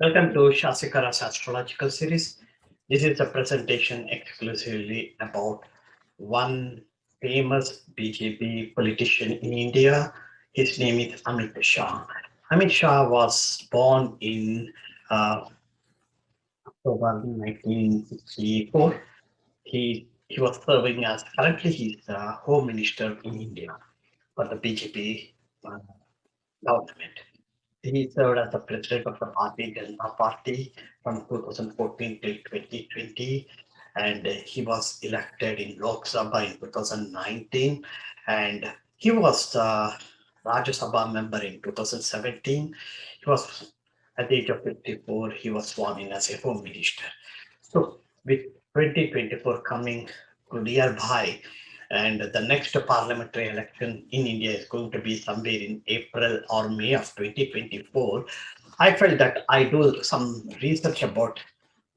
Welcome to Shasikara's Astrological Series. This is a presentation exclusively about one famous BJP politician in India. His name is Amit Shah. Amit Shah was born in October 1964. He was serving as currently he's Home Minister in India for the BJP uh, government. He served as the president of the Bharatiya Janata Party from 2014 till 2020, and he was elected in Lok Sabha in 2019, and he was the Rajya Sabha member in 2017. He was at the age of 54. He was sworn in as a home minister. So with 2024 coming nearby, and the next parliamentary election in India is going to be somewhere in April or May of 2024. I felt that I do some research about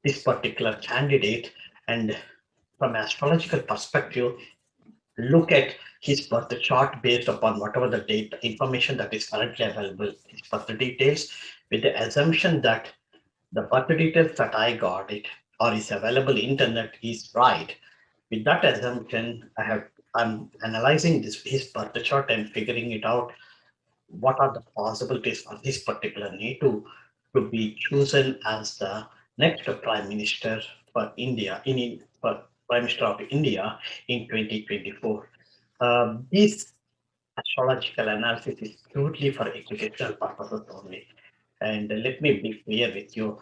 this particular candidate and from astrological perspective, look at his birth chart based upon whatever the date information that is currently available, his birth details, with the assumption that the birth details that I got it or is available internet is right. With that assumption, I'm analyzing his birth chart and figuring it out what are the possibilities for this particular native to be chosen as the next prime minister for India for prime minister of India in 2024. This astrological analysis is purely for educational purposes only. And let me be clear with you,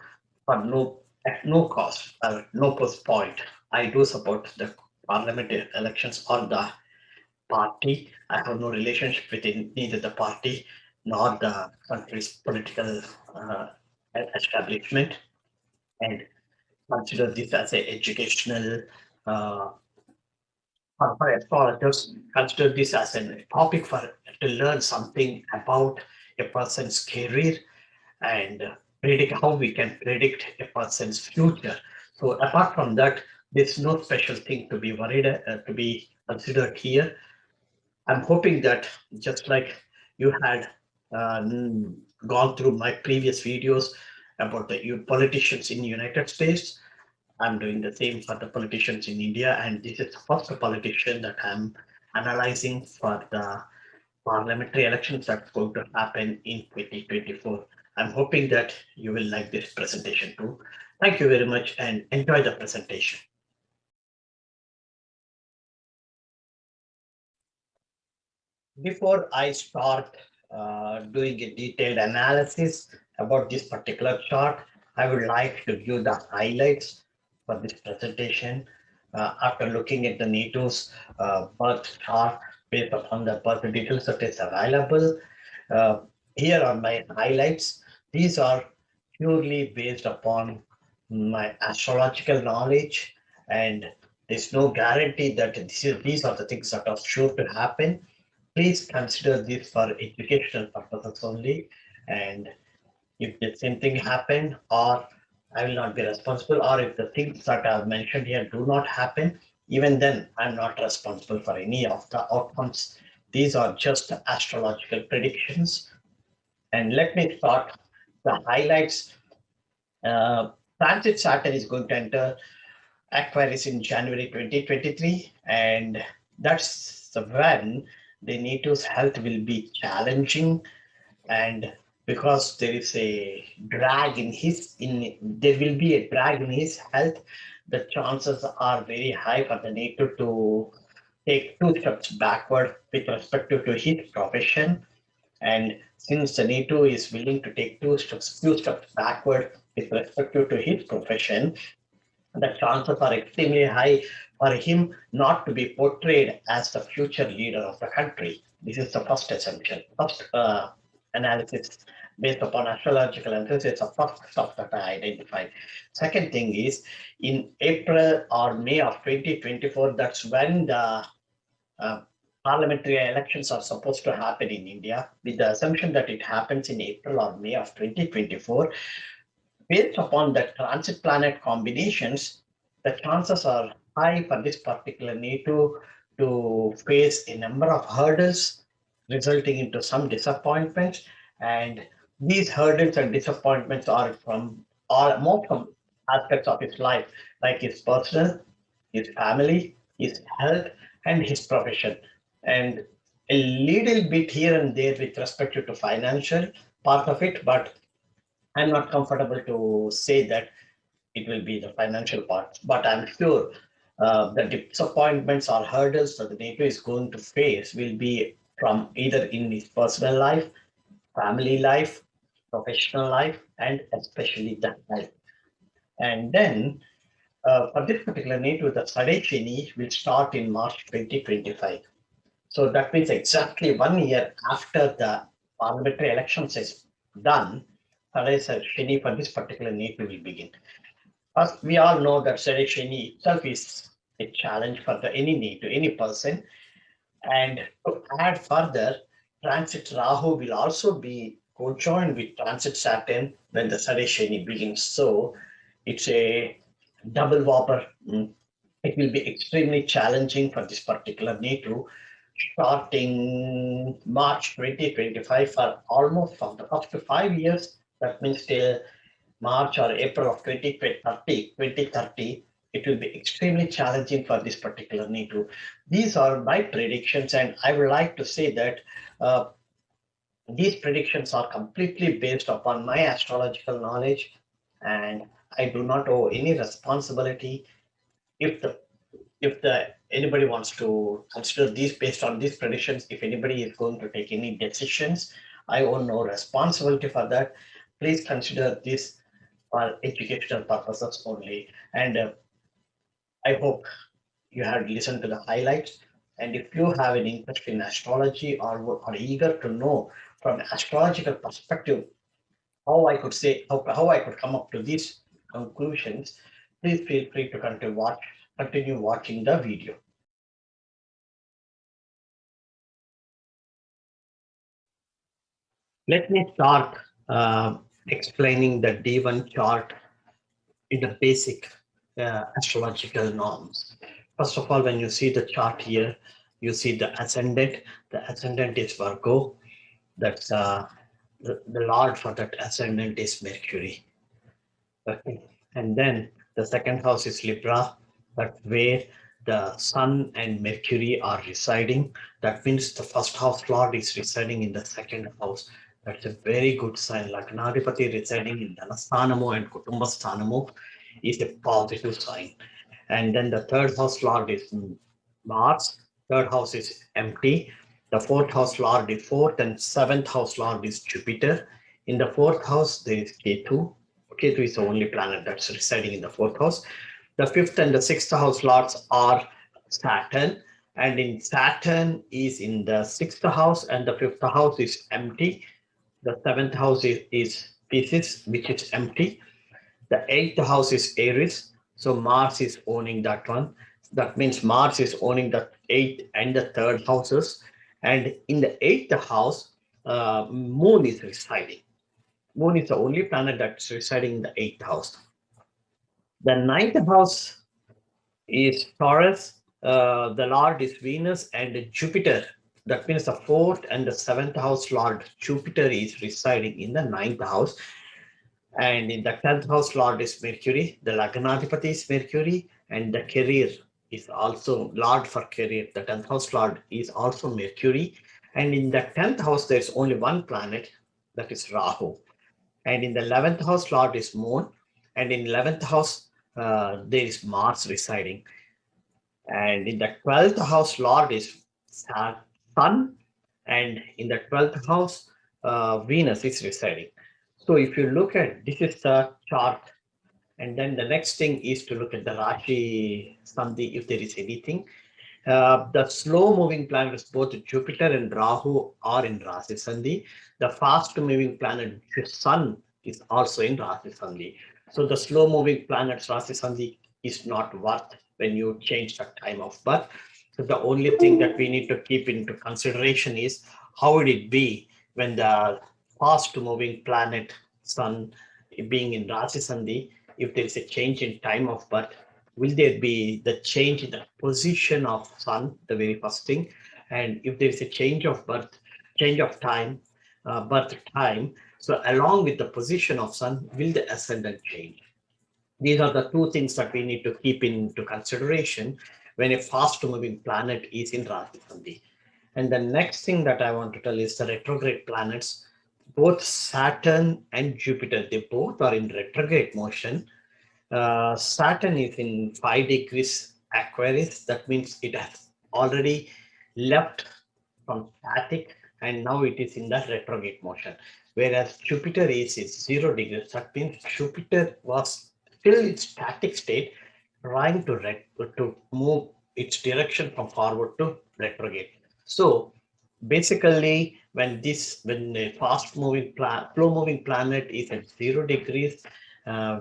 at no cost or no post point, I do support the parliamentary elections or the party. I have no relationship with neither the party nor the country's political uh, establishment, and consider this as an educational uh, for astrologers. Consider this as a topic for to learn something about a person's career and predict how we can predict a person's future. So apart from that, there's no special thing to be worried to be considered here. I'm hoping that just like you had uh, gone through my previous videos about the politicians in the United States, I'm doing the same for the politicians in India, and this is the first politician that I'm analyzing for the parliamentary elections that's going to happen in 2024. I'm hoping that you will like this presentation too. Thank you very much and enjoy the presentation. Before I start doing a detailed analysis about this particular chart, I would like to give the highlights for this presentation. After looking at the NATO's birth chart based upon the birth details that is available, uh, here are my highlights. These are purely based upon my astrological knowledge, and there's no guarantee that these are the things that are sure to happen. Please consider this for educational purposes only. And if the same thing happen, or I will not be responsible, or if the things that I've mentioned here do not happen, even then I'm not responsible for any of the outcomes. These are just astrological predictions. And let me start the highlights. Transit Saturn is going to enter Aquarius in January 2023, and that's when the NATO's health will be challenging, and because there is a drag in there will be a drag in his health, the chances are very high for the NATO to take two steps backward with respect to his profession. And since the NATO is willing to take few steps backward with respect to his profession, the chances are extremely high for him not to be portrayed as the future leader of the country. This is the first assumption, first analysis based upon astrological analysis. It's the first stuff that I identified. Second thing is in April or May of 2024, that's when the uh, parliamentary elections are supposed to happen in India, with the assumption that it happens in April or May of 2024. Based upon the transit planet combinations, the chances are high for this particular NATO to face a number of hurdles, resulting into some disappointments. And These hurdles and disappointments are from all most from aspects of his life, like his personal, his family, his health, and his profession, and a little bit here and there with respect to financial part of it. But I'm not comfortable to say that it will be the financial part. But I'm sure the disappointments or hurdles that the NATO is going to face will be from either in his personal life, family life, professional life, and especially the health. And then for this particular NATO, the Sade Shani will start in March 2025. So that means exactly 1 year after the parliamentary elections is done, Sade Shani for this particular NATO will begin. First, we all know that Sade Shani itself is a challenge for the any NATO, any person. And to add further, Transit Rahu will also be co-joined with Transit Saturn when the Sade Shani begins. So it's a double whopper. It will be extremely challenging for this particular NATO starting March 2025 for almost from the first 5 years. That means till March or April of 2030, it will be extremely challenging for this particular NATO. These are my predictions, and I would like to say that uh, these predictions are completely based upon my astrological knowledge, and I do not owe any responsibility if the anybody wants to consider these based on these predictions. If anybody is going to take any decisions, I own no responsibility for that. Please consider this for educational purposes only. And I hope you had listened to the highlights. And if you have an interest in astrology or are eager to know from an astrological perspective how I could say how I could come up to these conclusions, please feel free to continue watching the video. Let me start explaining the D1 chart in the basic astrological norms. First of all, when you see the chart here, you see the ascendant. The ascendant is Virgo. That's the Lord for that ascendant is Mercury. Okay. And then the second house is Libra, that's where the Sun and Mercury are residing. That means the first house Lord is residing in the second house. That's a very good sign. Lagnadipati residing in Dhanasthanamo and Kutumbasthanamo is a positive sign. And then the third house Lord is Mars. Third house is empty. The fourth house Lord is fourth, and seventh house Lord is Jupiter. In the fourth house, there is Ketu. Ketu is the only planet that's residing in the fourth house. The fifth and the sixth house lords are Saturn, and in Saturn is in the sixth house, and the fifth house is empty. The seventh house is Pisces, which is empty. The eighth house is Aries, so Mars is owning that one. That means Mars is owning the eighth and the third houses, and in the eighth house, Moon is residing. Moon is the only planet that's residing in the eighth house. The ninth house is Taurus. The Lord is Venus and Jupiter. That means the fourth and the seventh house Lord Jupiter is residing in the ninth house. And in the 10th house Lord is Mercury. The Lagnadipati is Mercury, and the career is also Lord for career. The 10th house Lord is also Mercury. And in the 10th house, there's only one planet, that is Rahu. And in the 11th house Lord is Moon, and in 11th house there is Mars residing, and in the 12th house Lord is Sun, and in the 12th house Venus is residing. So if you look at this is the chart, and then the next thing is to look at the Rashi Sandhi if there is anything. The slow moving planets, both Jupiter and Rahu, are in Rashi Sandhi. The fast moving planet, Sun, is also in Rashi Sandhi. So the slow moving planets, Rashi Sandhi, is not worth when you change the time of birth. So the only thing that we need to keep into consideration is how would it be when the fast moving planet, Sun, being in Rashi Sandhi, if there is a change in time of birth, will there be the change in the position of Sun, the very first thing? And if there is a change of birth, change of time, birth time. So along with the position of sun, will the ascendant change? These are the two things that we need to keep into consideration when a fast moving planet is in Rasi Sandhi. And the next thing that I want to tell is the retrograde planets. Both Saturn and Jupiter, they both are in retrograde motion. Saturn is in 5 degrees Aquarius. That means it has already left from static and now it is in the retrograde motion. Whereas Jupiter is in 0 degrees. That means Jupiter was still in static state, trying to move its direction from forward to retrograde. So basically, when a fast moving slow moving planet is at 0 degrees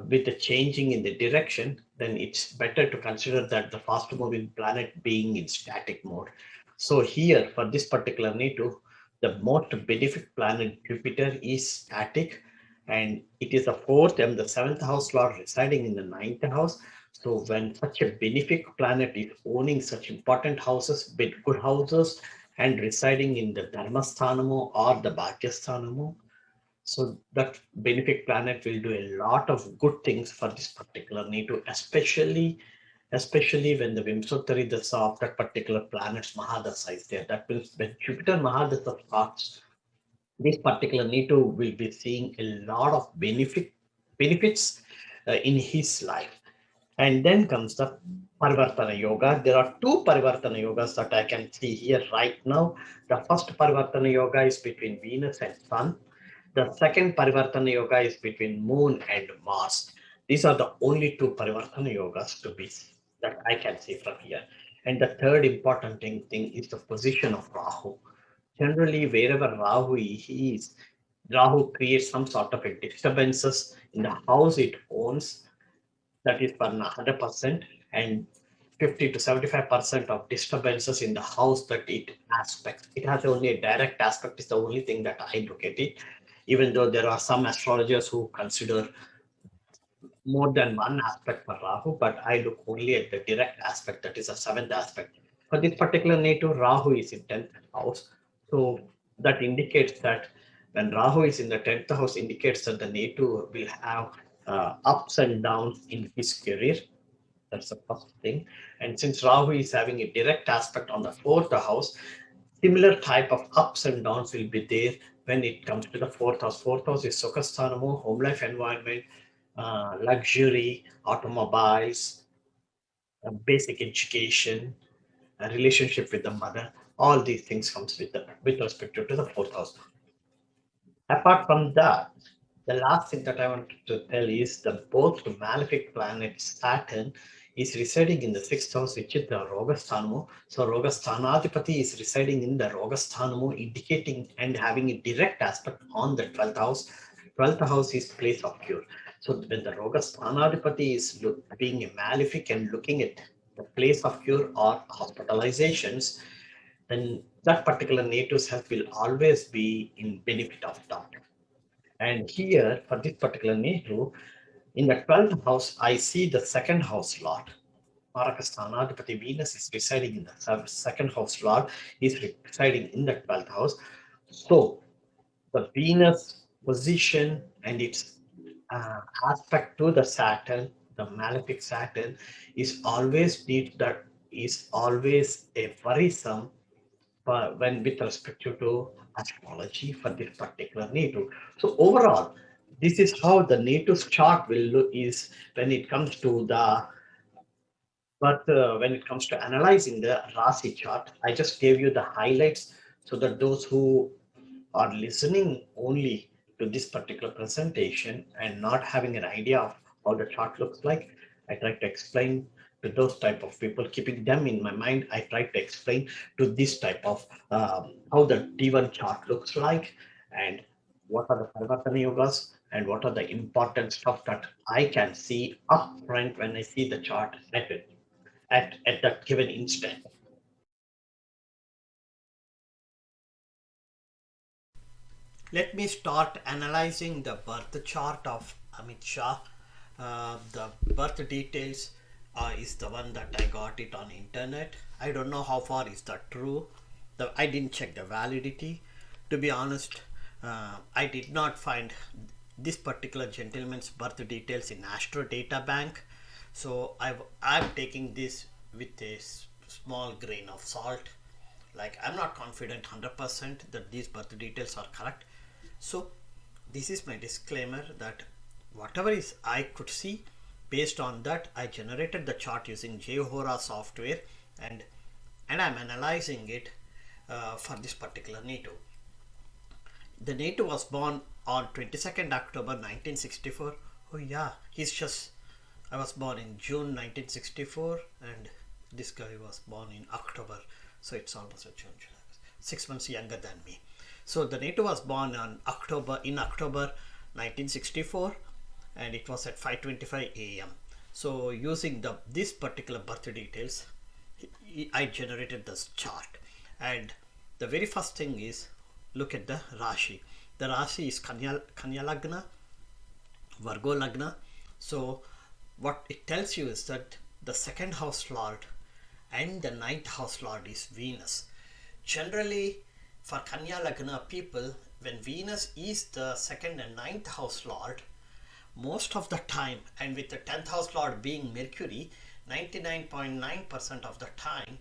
with the changing in the direction, then it's better to consider that the fast moving planet being in static mode. So here for this particular native, the most benefic planet Jupiter is static, and it is the fourth and the seventh house lord residing in the ninth house. So when such a benefic planet is owning such important houses, with good houses, and residing in the Dharmasthanamo or the Bhagyasthanamo, so that benefic planet will do a lot of good things for this particular native, especially when the Vimsottari Dasa of that particular planet's Mahadasa is there. That means when Jupiter Mahadasa starts, this particular native will be seeing a lot of benefits in his life. And then comes the Parivartana Yoga. There are two Parivartana Yogas that I can see here right now. The first Parivartana Yoga is between Venus and Sun. The second Parivartana Yoga is between Moon and Mars. These are the only two Parivartana Yogas to be that I can see from here. And the third important thing is the position of Rahu. Generally, wherever Rahu is, Rahu creates some sort of a disturbances in the house it owns, that is for 100%, and 50 to 75% of disturbances in the house that it aspects. It has only a direct aspect is the only thing that I look at it, even though there are some astrologers who consider more than one aspect for Rahu, but I look only at the direct aspect, that is a seventh aspect. For this particular native, Rahu is in 10th house. So that indicates that when Rahu is in the 10th house, indicates that the native will have ups and downs in his career. That's the first thing. And since Rahu is having a direct aspect on the fourth house, similar type of ups and downs will be there when it comes to the fourth house. Fourth house is Sukhasthanamo, home life environment, luxury, automobiles, basic education, a relationship with the mother. All these things comes with respect to the fourth house. Apart from that, the last thing that I want to tell is the both malefic planet Saturn is residing in the sixth house, which is the Rogasthanamo. So Rogasthanadipati is residing in the Rogasthanamo, indicating and having a direct aspect on the 12th house. 12th house is place of cure. So when the Rogasthanadipati is being a malefic and looking at the place of cure or hospitalizations, then that particular native's health will always be in benefit of that. And here, for this particular native, in the 12th house, I see the second house lord. Marakasthanadipati Venus is residing in the second house lord, is residing in the 12th house. So the Venus position and its aspect to the Saturn, the malefic Saturn, is always a worrisome when with respect to astrology for this particular native. So overall, this is how the native's chart will look is when it comes to the when it comes to analyzing the Rasi chart. I just gave you the highlights so that those who are listening only to this particular presentation and not having an idea of how the chart looks like, I try to explain to those type of people, keeping them in my mind. I try to explain to this type of how the D1 chart looks like and what are the Parivartana yogas and what are the important stuff that I can see up front when I see the chart at that given instant. Let me start analyzing the birth chart of Amit Shah. The birth details is the one that I got it on internet. I don't know how far is that true. I didn't check the validity. To be honest, I did not find this particular gentleman's birth details in Astro Data Bank, so I'm taking this with a small grain of salt. Like, I'm not confident 100% that these birth details are correct. So this is my disclaimer that whatever is I could see, based on that I generated the chart using Jhora software, and I'm analyzing it for this particular native. The native was born on 22nd October 1964. Oh yeah, I was born in June 1964 and this guy was born in October. So it's almost a June, 6 months younger than me. So the native was born in October 1964 and it was at 5:25 a.m. So using this particular birth details, I generated this chart. And the very first thing is, look at the Rashi. The Rashi is Kanya Lagna, Virgo Lagna. So what it tells you is that the second house lord and the ninth house lord is Venus. Generally, for Kanya Lagna people, when Venus is the second and ninth house lord, most of the time, and with the 10th house lord being Mercury, 99.9% of the time,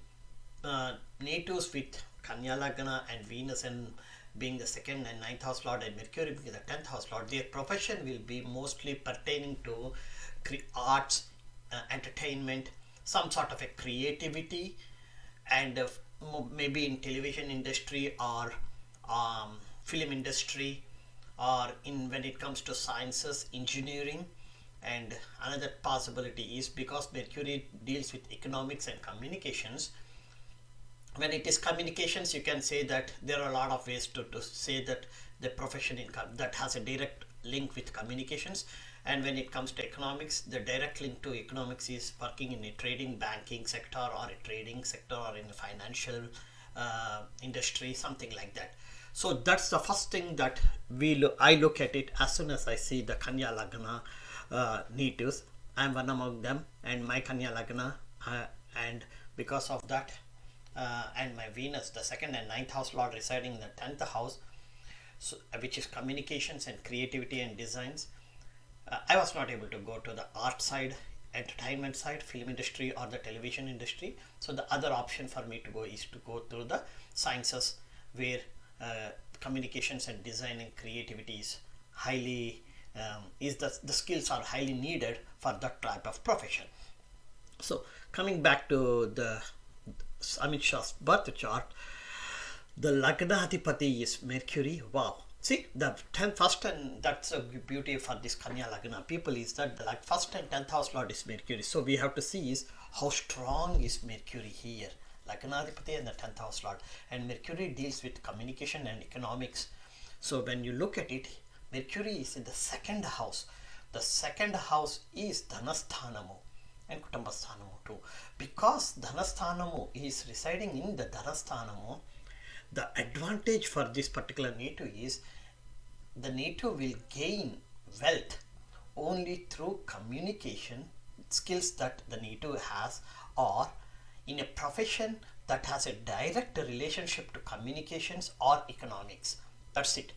natives with Kanya Lagna and Venus and being the second and ninth house lord and Mercury being the 10th house lord, their profession will be mostly pertaining to arts, entertainment, some sort of a creativity, and maybe in television industry or film industry, or in when it comes to sciences, engineering. And another possibility is because Mercury deals with economics and communications. When it is communications, you can say that there are a lot of ways to say that the profession that has a direct link with communications. And when it comes to economics, the direct link to economics is working in a trading banking sector or a trading sector or in a financial industry, something like that. So that's the first thing that I look at it as soon as I see the Kanya Lagna natives. I'm one among them, and my Kanya Lagna, and because of that, and my Venus, the second and ninth house lord residing in the 10th house, so, which is communications and creativity and designs. I was not able to go to the art side, entertainment side, film industry or the television industry. So the other option for me to go is to go through the sciences, where communications and design and creativity is highly the skills are highly needed for that type of profession. So coming back to the Amit Shah's birth chart, the Lagnadhipati is Mercury. Wow. See, the 10th, first, and that's a beauty for this Kanya Lagna people is that the first and 10th house lord is Mercury. So we have to see is how strong is Mercury here. Lagnadhipati and the 10th house lord. And Mercury deals with communication and economics. So when you look at it, Mercury is in the second house. The second house is Dhanasthanamu and Kutumbasthanamu too. Because Dhanasthanamu is residing in the Dhanasthanamu, the advantage for this particular native is the native will gain wealth only through communication skills that the native has, or in a profession that has a direct relationship to communications or economics. That's it.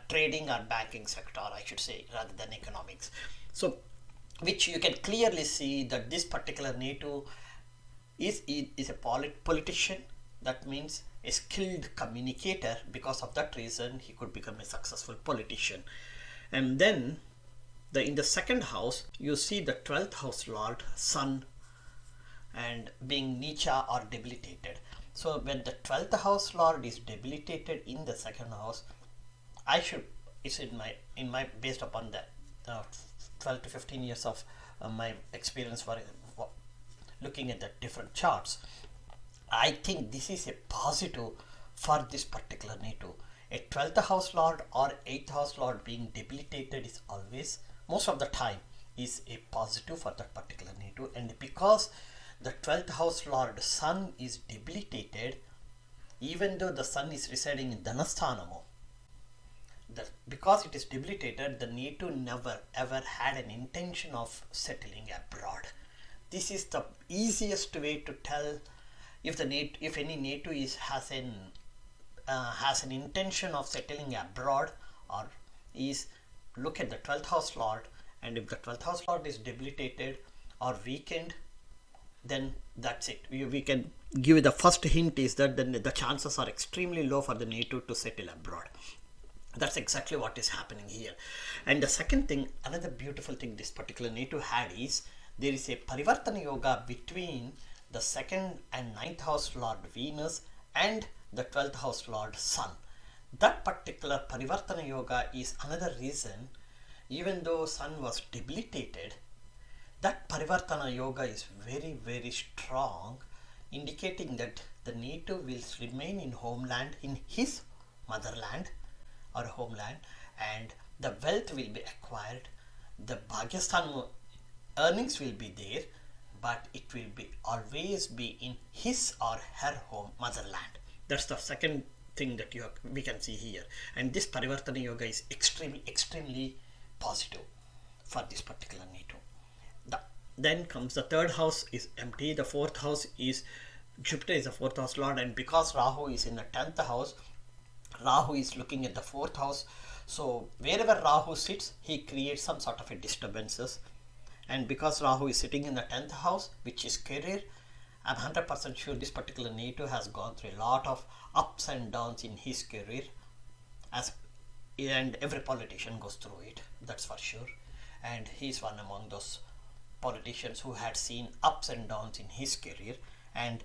Trading or banking sector, I should say, rather than economics. So which you can clearly see that this particular native is a politician. That means a skilled communicator. Because of that reason, he could become a successful politician. And then in the second house, you see the 12th house lord, Sun, and being Nicha or debilitated. So when the 12th house lord is debilitated in the second house, it's in my based upon that 12 to 15 years of my experience for looking at the different charts, I think this is a positive for this particular native. A 12th house lord or 8th house lord being debilitated is always, most of the time, is a positive for that particular native. And because the 12th house lord Sun is debilitated, even though the Sun is residing in Dhanasthanamu, because it is debilitated, the native never ever had an intention of settling abroad. This is the easiest way to tell if any native has an intention of settling abroad or is look at the 12th house lord, and if the 12th house lord is debilitated or weakened, then that's it. We can give you the first hint is that then the chances are extremely low for the native to settle abroad. That's exactly what is happening here. And the second thing, another beautiful thing this particular native had is there is a Parivartana Yoga between the 2nd and 9th house Lord Venus and the 12th house Lord Sun. That particular Parivartana Yoga is another reason, even though Sun was debilitated, that Parivartana Yoga is very, very strong, indicating that the native will remain in homeland, in his motherland or homeland, and the wealth will be acquired, the Bhagyasthan earnings will be there, but it will be always be in his or her home motherland. That's the second thing that we can see here. And this Parivartana Yoga is extremely positive for this particular native. Then comes the 3rd house is empty. The 4th house is Jupiter is the 4th house lord, and because Rahu is in the 10th house, Rahu is looking at the 4th house. So wherever Rahu sits, he creates some sort of a disturbances. And because Rahu is sitting in the 10th house, which is career, I'm 100% sure this particular native has gone through a lot of ups and downs in his career, and every politician goes through it, that's for sure. And he's one among those politicians who had seen ups and downs in his career, and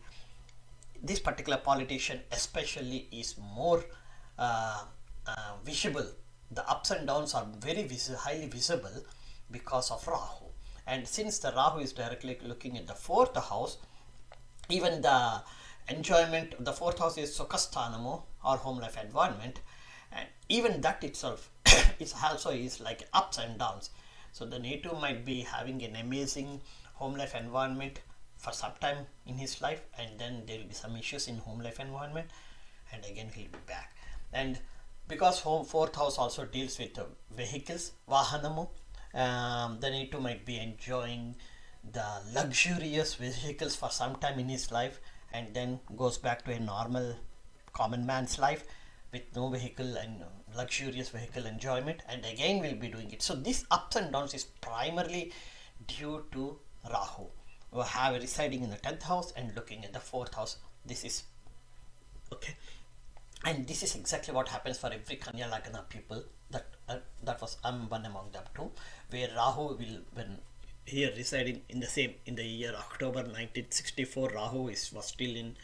this particular politician especially is more visible. The ups and downs are very highly visible because of Rahu. And since the Rahu is directly looking at the 4th house, even the enjoyment, the 4th house is Sukhasthanamo or home life environment, and even that itself is also is like ups and downs. So the native might be having an amazing home life environment for some time in his life, and then there will be some issues in home life environment, and again he'll be back. And because 4th house also deals with vehicles, Vahanamu, the native might be enjoying the luxurious vehicles for some time in his life, and then goes back to a normal common man's life with no vehicle and luxurious vehicle enjoyment, and again will be doing it. So this ups and downs is primarily due to Rahu, who have residing in the 10th house and looking at the 4th house. This is okay, and this is exactly what happens for every Kanya Lagna people. That was one among them too, where Rahu will, when here residing in the year October 1964, Rahu was still in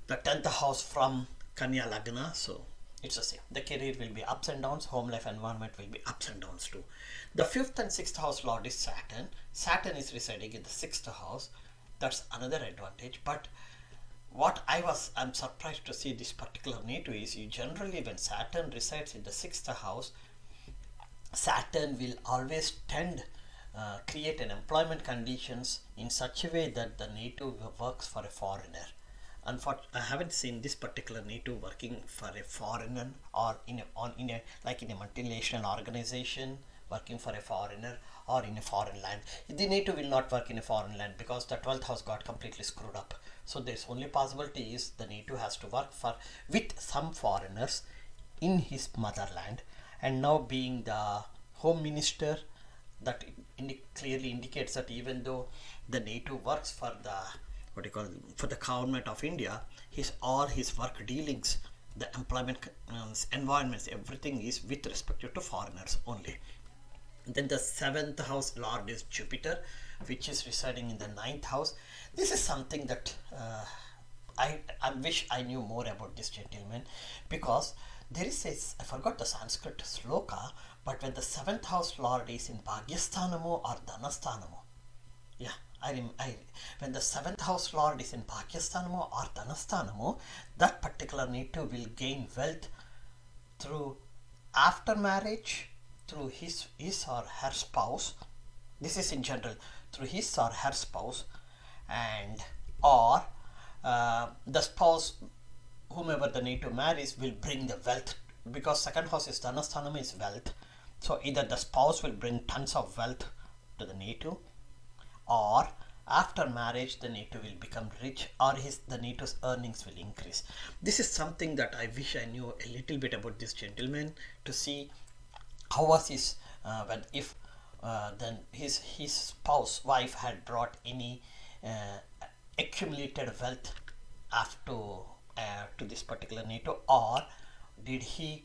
the 10th house from Kanya Lagna. So it's the same. The career will be ups and downs, home life environment will be ups and downs too. The 5th and 6th house lord is Saturn. Saturn is residing in the 6th house. That's another advantage. But what I'm surprised to see this particular native is, you generally when Saturn resides in the 6th house, Saturn will always create an employment conditions in such a way that the native works for a foreigner. I haven't seen this particular native working for a foreigner or in a multinational organization, working for a foreigner or in a foreign land. The native will not work in a foreign land because the 12th house got completely screwed up. So there's only possibility is the native has to work with some foreigners in his motherland. And now being the home minister, that clearly indicates that even though the native works for the government of India, all his work dealings, the employment environments, everything is with respect to foreigners only. Then the 7th house lord is Jupiter, which is residing in the 9th house. This is something that I wish I knew more about this gentleman, because there is I forgot the Sanskrit sloka, but when the 7th house lord is in Bhagyasthanamo or Dhanasthanamo, when the 7th house lord is in Bhagyasthanamo or Dhanasthanamo, that particular native will gain wealth through after marriage, through his or her spouse. This is in general, through his or her spouse, and or the spouse, whomever the native marries, will bring the wealth, because 2nd house is Dhanasthanam, is wealth. So either the spouse will bring tons of wealth to the native, or after marriage the native will become rich, or the native's earnings will increase. This is something that I wish I knew a little bit about this gentleman, to see how was his when if then his spouse wife had brought any accumulated wealth after to this particular native, or did he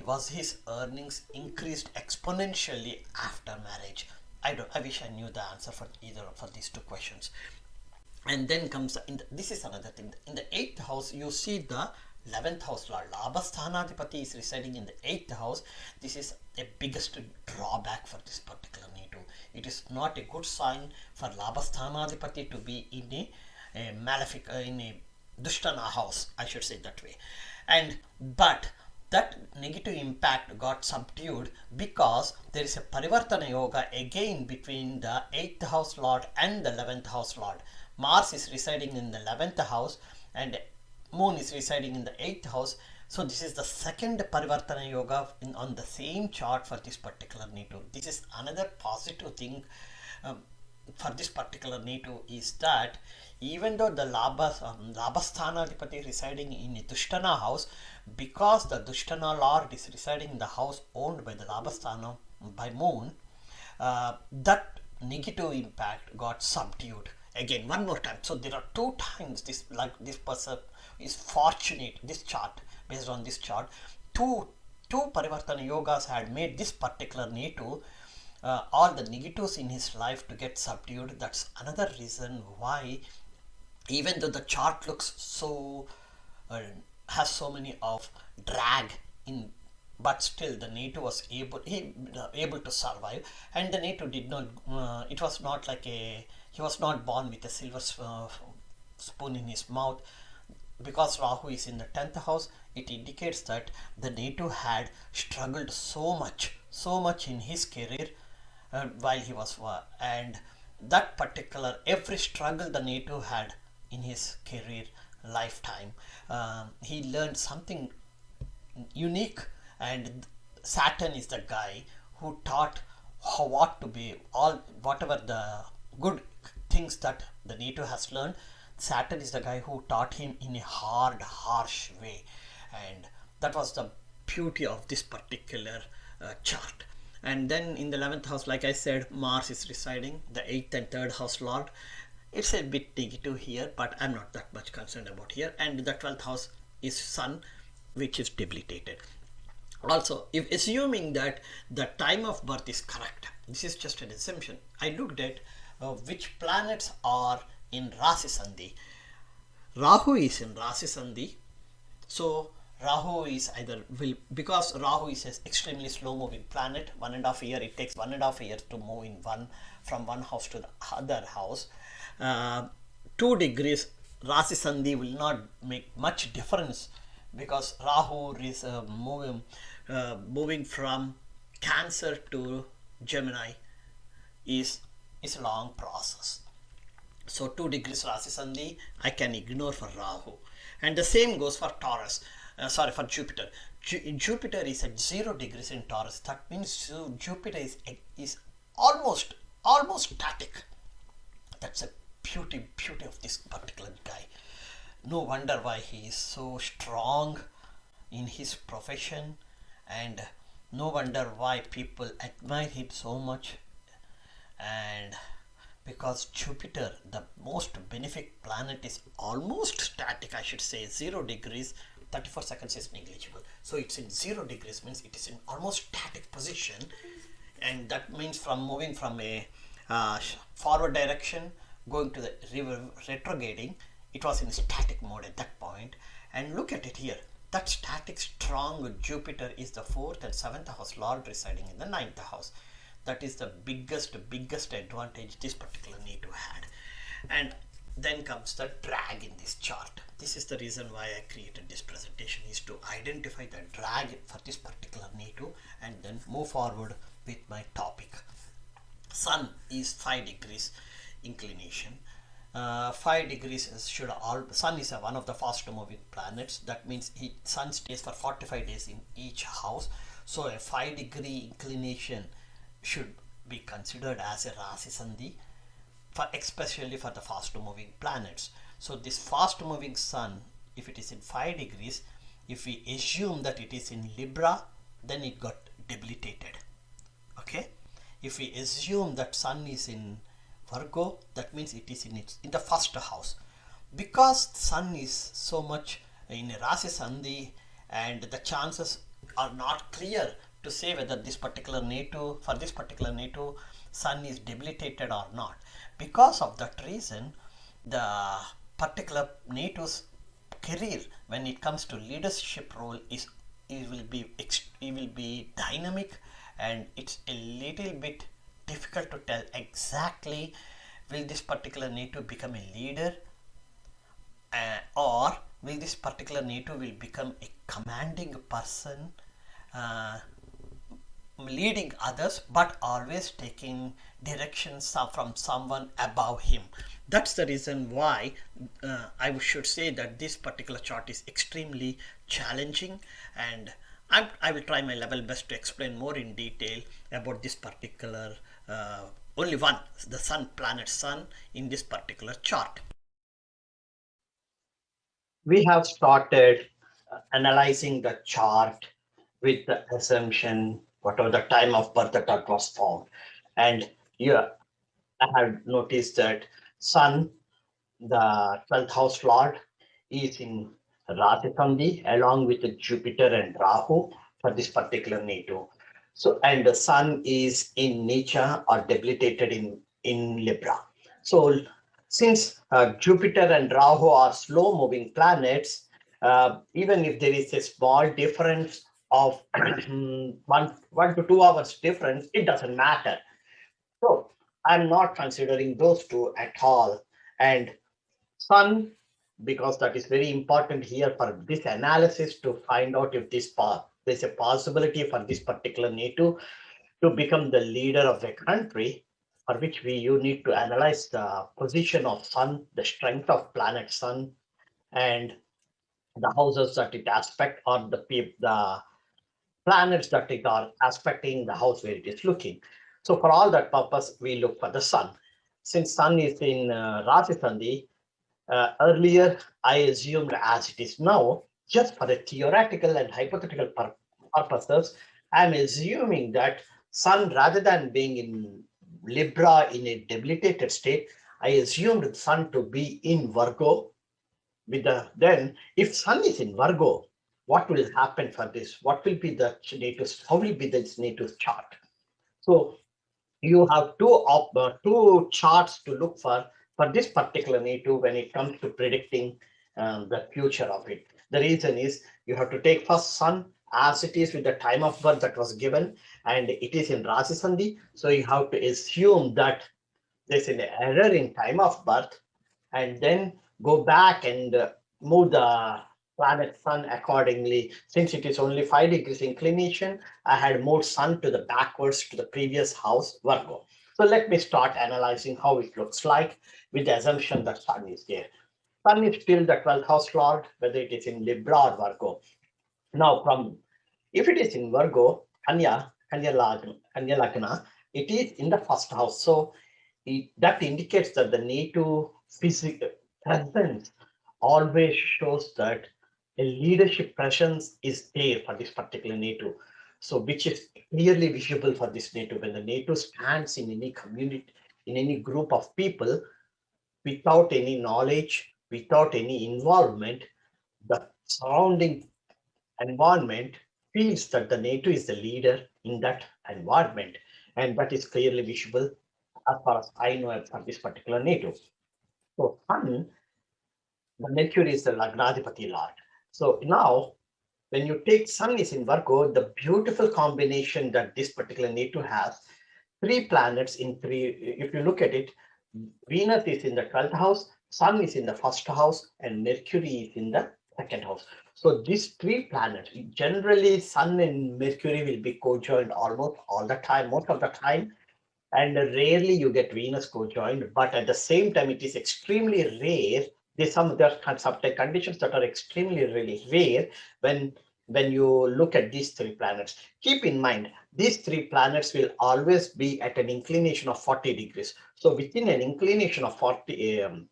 was his earnings increased exponentially after marriage. I wish I knew the answer for either for these two questions. And then comes this is another thing. In the 8th house you see the 11th house lord. Labhasthanadipati is residing in the 8th house. This is a biggest drawback for this particular native. It is not a good sign for Labhasthanadipati to be in a malefic in a Dushtana house, I should say that way. And but that negative impact got subdued because there is a Parivartana Yoga again between the 8th house lord and the 11th house lord. Mars is residing in the 11th house and Moon is residing in the 8th house. So this is the second Parivartana Yoga on the same chart for this particular native. This is another positive thing for this particular native, is that even though the Labhasthanadipati residing in a Dushtana house, because the Dushtana lord is residing in the house owned by the Labhasthana by Moon, that negative impact got subdued. Again, one more time. So there are two times this person is fortunate. This chart, based on this chart, two Parivartana Yogas had made this particular native all the negatives in his life to get subdued. That's another reason why, even though the chart looks so has so many of drag in, but still the native was able to survive. And the native did not it was not like he was not born with a silver spoon in his mouth. Because Rahu is in the 10th house, it indicates that the native had struggled so much in his career while he was and that particular every struggle the native had in his career lifetime, he learned something unique. And Saturn is the guy who taught what to be, all whatever the good things that the native has learned. Saturn is the guy who taught him in a harsh way, and that was the beauty of this particular chart. And then in the 11th house, like I said, Mars is residing, the 8th and 3rd house lord. It's a bit negative here, but I'm not that much concerned about here. And the 12th house is Sun, which is debilitated. Also, if assuming that the time of birth is correct, this is just an assumption, I looked at which planets are in Rasi Sandhi. Rahu is in Rasi Sandhi, so Rahu is either because Rahu is an extremely slow moving planet, 1.5 years, it takes 1.5 years to move from one house to the other house. 2 degrees Rasi Sandhi will not make much difference, because Rahu is moving from Cancer to Gemini is a long process. So 2 degrees Rasi Sandhi I can ignore for Rahu. And the same goes for Taurus. For Jupiter. Jupiter is at 0 degrees in Taurus. That means Jupiter is almost static. That's a beauty of this particular guy. No wonder why he is so strong in his profession, and no wonder why people admire him so much. And because Jupiter, the most benefic planet, is almost static, I should say, 0 degrees, 34 seconds is negligible. So it's in 0 degrees means it is in almost static position, and that means from moving from a forward direction going to the retrograding, it was in static mode at that point. And look at it here, that static strong Jupiter is the 4th and 7th house lord residing in the 9th house. That is the biggest advantage this particular native had. And then comes the drag in this chart. This is the reason why I created this presentation, is to identify the drag for this particular native and then move forward with my topic. Sun is 5 degrees inclination. 5 degrees Sun is one of the fast moving planets. That means Sun stays for 45 days in each house. So a 5 degree inclination should be considered as a Rasi Sandhi. for especially for the fast moving planets. So this fast moving sun, if it is in 5 degrees, if we assume that it is in Libra, then it got debilitated. Okay, if we assume that sun is in Virgo, that means it is in the first house. Because sun is so much in Rasi Sandhi, and the chances are not clear to say whether this particular native, for this particular native, sun is debilitated or not. Because of that reason, the particular native's career when it comes to leadership role is it will be dynamic, and it's a little bit difficult to tell exactly will this particular native become a leader, or will this particular native will become a commanding person, uh, leading others but always taking directions from someone above him. That's the reason why I should say that this particular chart is extremely challenging, and I will try my level best to explain more in detail about this particular only one, the sun, planet sun, in this particular chart. We have started analyzing the chart with the assumption, whatever the time of birth that was found. And here I have noticed that Sun, the 12th house lord, is in Rati Sandhi along with Jupiter and Rahu for this particular native. So, and the Sun is in Nicha or debilitated in Libra. So, since Jupiter and Rahu are slow moving planets, even if there is a small difference of 1 to 2 hours difference, it doesn't matter. So I'm not considering those two at all. And Sun, because that is very important here for this analysis to find out if there's a possibility for this particular native to become the leader of a country, for which you need to analyze the position of Sun, the strength of planet Sun, and the houses that it aspect, or the planets that it are aspecting the house where it is looking. So for all that purpose, we look for the sun. Since sun is in Rasi Sandhi, earlier I assumed as it is now, just for the theoretical and hypothetical purposes, I'm assuming that sun, rather than being in Libra in a debilitated state, I assumed the sun to be in Virgo. With the then, if sun is in Virgo, what will happen for this? What will be the native? How will be this native chart? So you have two charts to look for this particular native when it comes to predicting the future of it. The reason is you have to take first sun as it is with the time of birth that was given, and it is in Rasi Sandhi. So you have to assume that there's an error in time of birth, and then go back and move the planet sun accordingly. Since it is only 5 degrees inclination, I had moved sun to the backwards to the previous house, Virgo. So let me start analyzing how it looks like with the assumption that sun is there. Sun is still the 12th house lord, whether it is in Libra or Virgo. Now, if it is in Virgo, Kanya Lagna, it is in the first house. So that indicates that the native physical presence always shows that a leadership presence is there for this particular native. So which is clearly visible for this native. When the native stands in any community, in any group of people, without any knowledge, without any involvement, the surrounding environment feels that the native is the leader in that environment. And that is clearly visible as far as I know for this particular native. So Sun, the Mercury is the Lagnadipati Lord. So now, when you take Sun is in Virgo, the beautiful combination that this particular native has, three planets in three, if you look at it, Venus is in the 12th house, Sun is in the first house, and Mercury is in the second house. So these three planets, generally Sun and Mercury will be co-joined almost all the time, most of the time, and rarely you get Venus co-joined, but at the same time, it is extremely rare. There are some conditions that are extremely really rare when when you look at these three planets, keep in mind these three planets will always be at an inclination of 40 degrees. So within an inclination of 40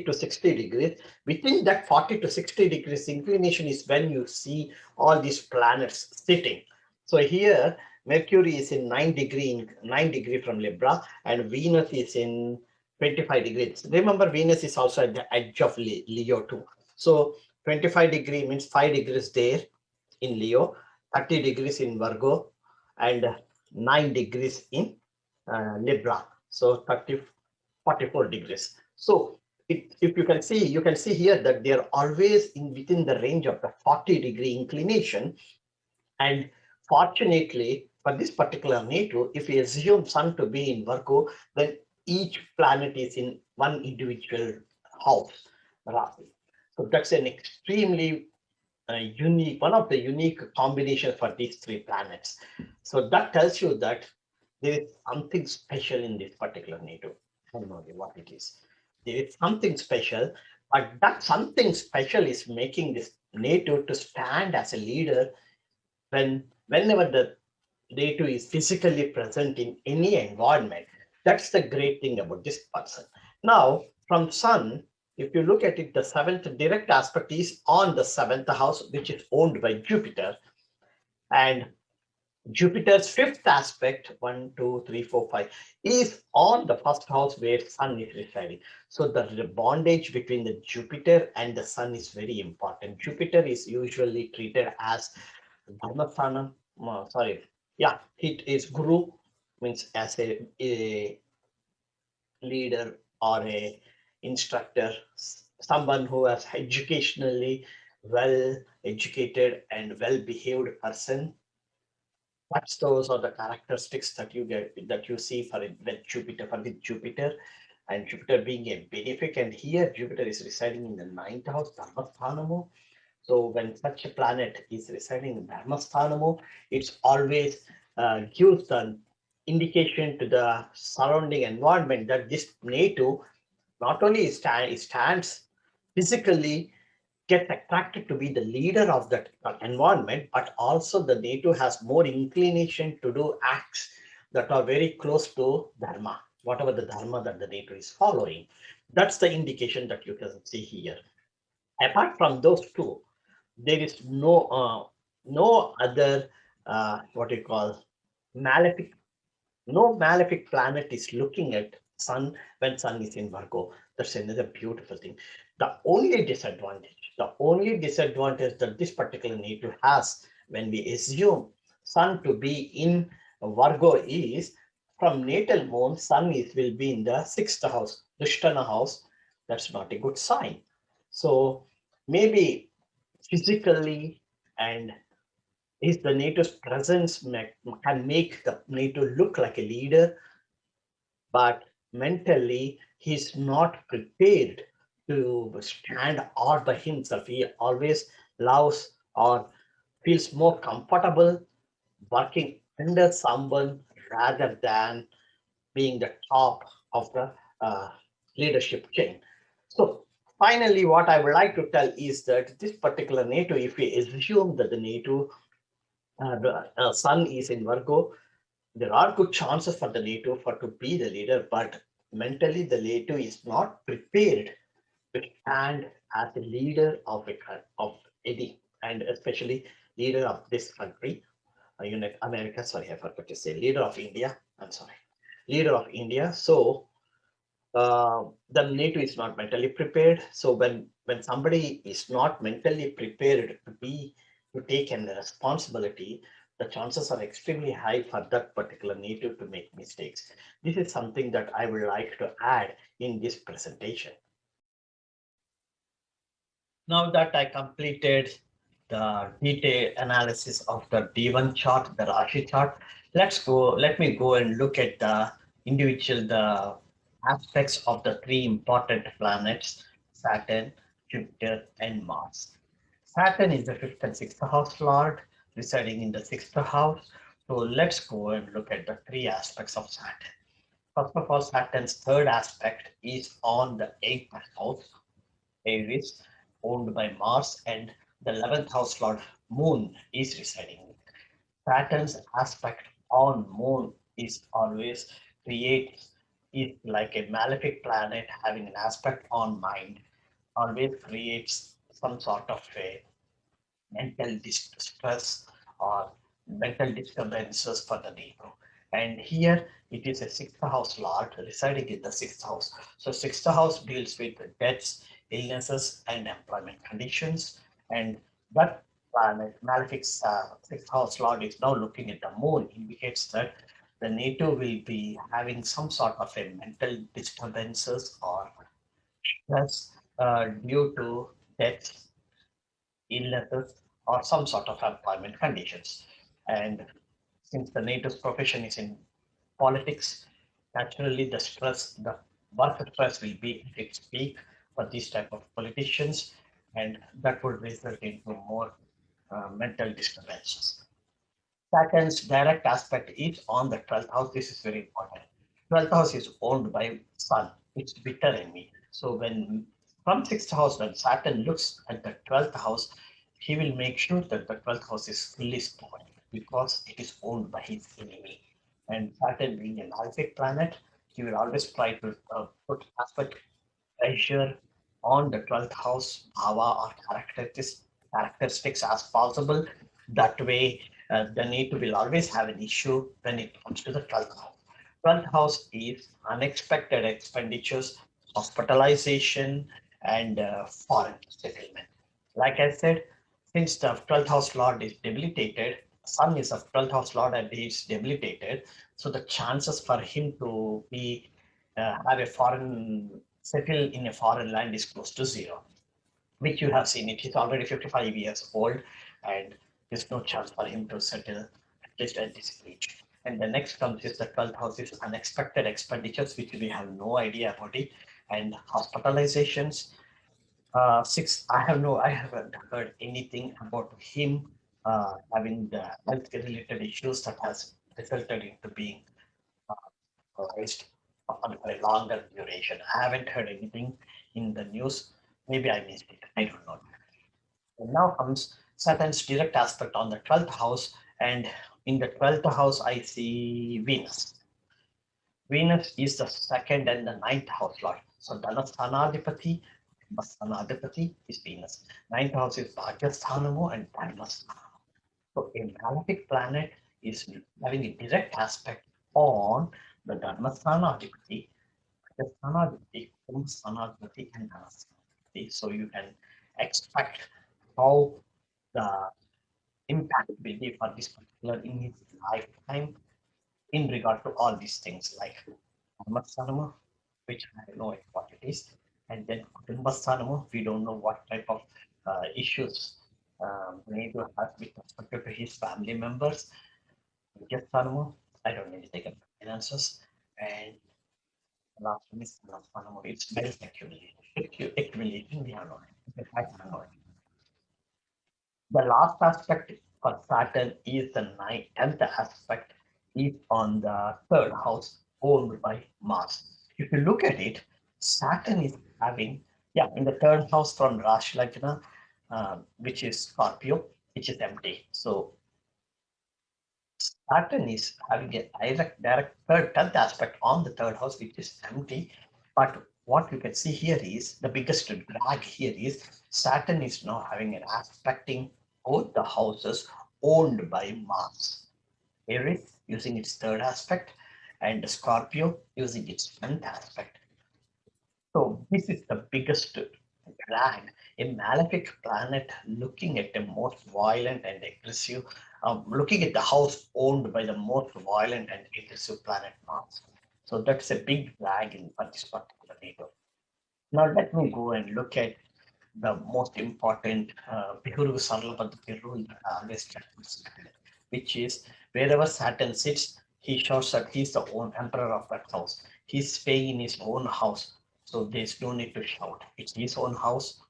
to 60 degrees, within that 40 to 60 degrees inclination is when you see all these planets sitting. So here Mercury is in 9 degree from Libra, and Venus is in 25 degrees. Remember, Venus is also at the edge of Leo too. So 25 degree means 5 degrees there in Leo, 30 degrees in Virgo, and 9 degrees in Libra. So 44 degrees. So if you can see here that they are always in within the range of the 40-degree inclination. And fortunately for this particular native, if we assume Sun to be in Virgo, then each planet is in one individual house, Rahu. So that's an extremely unique, one of the unique combinations for these three planets. So that tells you that there is something special in this particular native. I don't know what it is. There is something special, but that something special is making this native to stand as a leader whenever the native is physically present in any environment. That's the great thing about this person. Now, from Sun, if you look at it, the seventh direct aspect is on the seventh house, which is owned by Jupiter. And Jupiter's fifth aspect, 1, 2, 3, 4, 5, is on the first house where Sun is residing. So the bondage between the Jupiter and the Sun is very important. Jupiter is usually treated as Dharmasthana, sorry, yeah, it is Guru, means as a leader or a instructor, someone who is educationally well educated and well behaved person. That's those are the characteristics that you get, that you see for with Jupiter, and Jupiter being a benefic, and here Jupiter is residing in the ninth house, Dharmasthanamu. So when such a planet is residing in Dharmasthanamu, it's always gives an indication to the surrounding environment that this native not only stands physically, get attracted to be the leader of that environment, but also the native has more inclination to do acts that are very close to dharma, whatever the dharma that the native is following. That's the indication that you can see here. Apart from those two, there is no other what you call malefic, no malefic planet is looking at Sun when Sun is in Virgo. That's another beautiful thing. The only disadvantage that this particular native has when we assume Sun to be in Virgo is from natal moon, Sun will be in the sixth house, Drishtana house. That's not a good sign. So maybe physically and is the native's presence can make the native look like a leader, but mentally he's not prepared to stand all by himself. He always loves or feels more comfortable working under someone rather than being the top of the uh, leadership chain. So finally, what I would like to tell is that this particular native, if we assume that the native Sun is in Virgo, there are good chances for the native for to be the leader, but mentally the native is not prepared to stand as a leader of any, and especially leader of this country, America. Sorry, I forgot to say leader of India. I'm sorry, leader of India. So the native is not mentally prepared. So when somebody is not mentally prepared to take a responsibility, the chances are extremely high for that particular native to make mistakes. This is something that I would like to add in this presentation. Now that I completed the detailed analysis of the D1 chart, the Rashi chart, let me go and look at the aspects of the three important planets, Saturn, Jupiter, and Mars. Saturn is the fifth and sixth house lord, residing in the sixth house. So let's go and look at the three aspects of Saturn. First of all, Saturn's third aspect is on the eighth house, Aries, owned by Mars, and the 11th house lord moon is residing. Saturn's aspect on moon is always creates is like a malefic planet having an aspect on mind always creates some sort of a mental distress or mental disturbances for the Negro. And here it is a sixth house lord residing in the sixth house. So sixth house deals with deaths, illnesses, and employment conditions. And that planet, malefic sixth house lord, is now looking at the moon, indicates that the native will be having some sort of a mental disturbances or stress due to death, illnesses, or some sort of employment conditions. And since the native's profession is in politics, naturally the work stress will be at its peak for these type of politicians, and that would result into more mental disturbances. Saturn's direct aspect is on the 12th house. This is very important. 12th house is owned by Sun. It's bitter enemy. So when from 6th house, when Saturn looks at the 12th house, he will make sure that the 12th house is fully spoiled because it is owned by his enemy. And Saturn being an alphic planet, he will always try to put aspect pressure on the 12th house bhava or characteristics as possible. That way, the native will always have an issue when it comes to the 12th house. 12th house is unexpected expenditures, hospitalization, and foreign settlement. Like I said, since the 12th house lord is debilitated, Sun is a 12th house lord and he is debilitated, so the chances for him to be have a foreign settle in a foreign land is close to zero, which you have seen it. He's already 55 years old, and there's no chance for him to settle at least at this age. And the next comes is the 12th house is unexpected expenditures, which we have no idea about it, and hospitalizations. Six, I haven't heard anything about him having the health related issues that has resulted into being raised for a longer duration. I haven't heard anything in the news. Maybe I missed it. I don't know. And now comes Saturn's direct aspect on the 12th house. And in the 12th house, I see Venus. Venus is the second and the ninth house lord. So Dhanasthanadipati, Dhanasthanadipati is Venus. Ninth house is Bhagyasthanamo and Dharmasthanamo. So a malefic planet is having a direct aspect on the Dharmasthanadipati, Bhagyasthanadipati, Kumasthanadipati, and Dhanasthanadipati. So you can expect how the impact will be for this particular in his lifetime in regard to all these things like Dharmasthanama, which I don't know what it is, and then Kutumbasthanama, we don't know what type of issues maybe has with respect to his family members. Vidyasthanama, I don't know anything about finances, and the last one is Dhanasthanama, it's wealth accumulation. Accumulation, we have no idea. I have no idea. The last aspect for Saturn is the 10th aspect is on the third house owned by Mars. If you look at it, Saturn is having, yeah, in the third house from Rashi Lagna, which is Scorpio, which is empty. So Saturn is having a direct third, 10th aspect on the third house, which is empty. But what you can see here is the biggest drag here is Saturn is now having an aspecting both the houses owned by Mars. Aries using its third aspect and Scorpio using its 10th aspect. So this is the biggest drag. A malefic planet looking at the most violent and aggressive, looking at the house owned by the most violent and aggressive planet Mars. So that's a big drag in for this particular neighbor. Now let me go and look at the most important Bihuru Sarla Paddhati rule that I always try to study, which is wherever Saturn sits, he shows that he's the own emperor of that house. He's staying in his own house, so there's no need to shout. It's his own house.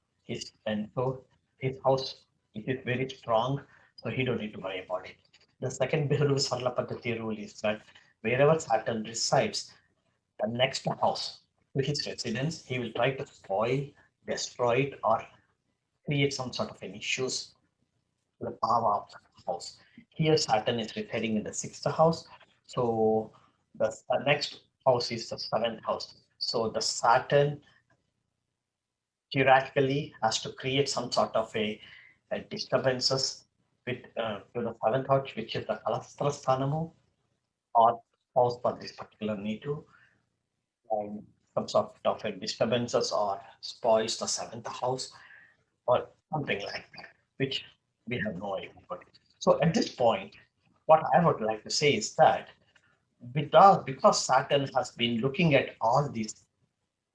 And so his house it is very strong, so he don't need to worry about it. The second Bihuru Sarla Paddhati rule is that wherever Saturn resides, the next house to his residence, he will try to spoil, destroy it, or create some sort of an issues to the power of the house. Here, Saturn is residing in the sixth house. So the next house is the seventh house. So the Saturn theoretically has to create some sort of a disturbances with to the seventh house, which is the Kalasthrasthanamo or house for this particular native, and some sort of a disturbances or spoils the seventh house or something like that, which we have no idea about. So at this point, what I would like to say is that because Saturn has been looking at all these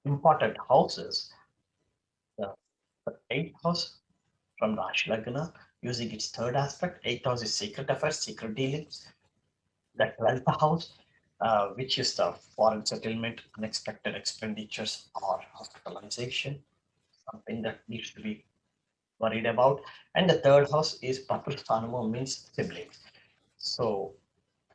important houses, the, the eighth house from Rashi Lagna, using its third aspect, eighth house is secret affairs, secret dealings, the 12th house, which is the foreign settlement, unexpected expenditures or hospitalization, something that needs to be worried about. And the third house is Papasthanamo, means siblings. So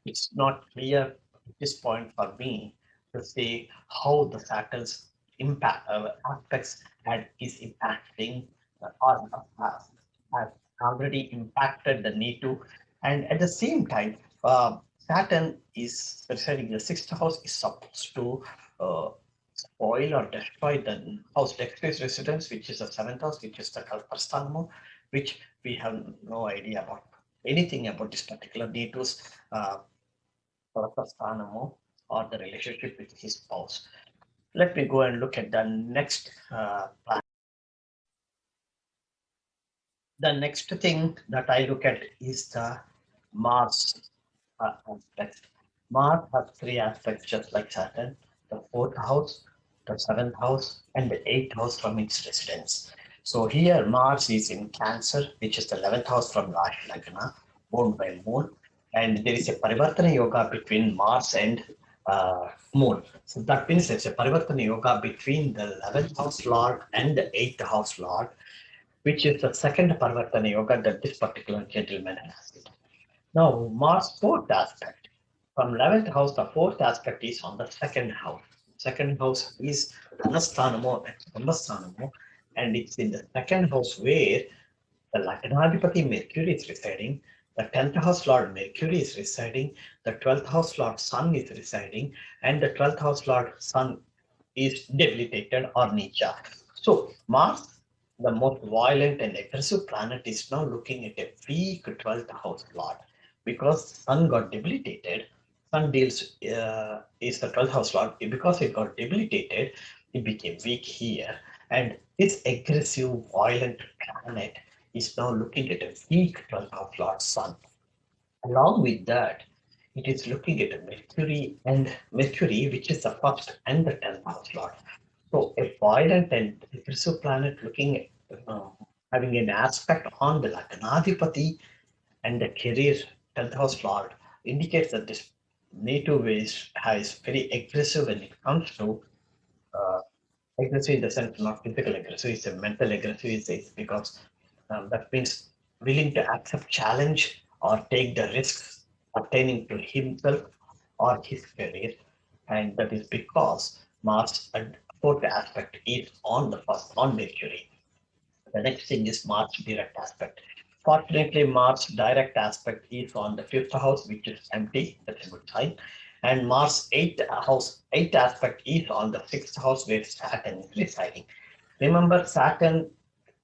it's not clear at this point for me to say how the Saturn's impact aspects and is impacting or has already impacted the NATO. And at the same time, Saturn is residing the sixth house is supposed to uh, spoil or destroy the house Dexter's residence, which is the seventh house, which is the Kalpasthanamo, which we have no idea about anything about this particular NATO's Kalpasthanamo or the relationship with his spouse. Let me go and look at the next planet. The next thing that I look at is the Mars aspect. Mars has three aspects just like Saturn, the fourth house, the seventh house, and the eighth house from its residence. So here Mars is in Cancer, which is the 11th house from Rashi Lagna, owned by Moon. And there is a Parivartana Yoga between Mars and Moon. So that means there's a Parivartana Yoga between the 11th house Lord and the 8th house Lord, which is the second Parivartana Yoga that this particular gentleman has. Now, Mars' fourth aspect. From 11th house, the fourth aspect is on the second house. Second house is Dhanasthanamo and Kumbhasthanamo, and it's in the second house where the Lagnadhipati Mercury is residing, the 10th house Lord Mercury is residing, the 12th house Lord Sun is residing, and the 12th house Lord Sun is debilitated or Nicha. So Mars, the most violent and aggressive planet, is now looking at a weak 12th house Lord because Sun got debilitated. Sun deals is the 12th house Lord. Because it got debilitated, it became weak here. And this aggressive, violent planet is now looking at a weak 12th house Lord Sun. Along with that, it is looking at a Mercury, which is the first and the 10th house Lord. So a violent and aggressive planet looking at having an aspect on the Lagnadhipati and the career 10th house Lord indicates that this native is very aggressive when it comes to uh, aggressive in the sense not physical aggressive, it's a mental aggressive, it's because that means willing to accept challenge or take the risks pertaining to himself or his career. And that is because Mars fourth aspect is on the first on Mercury. The next thing is Mars direct aspect. Fortunately, Mars direct aspect is on the fifth house, which is empty. That's a good sign. And Mars eighth aspect is on the sixth house where Saturn is residing. Remember,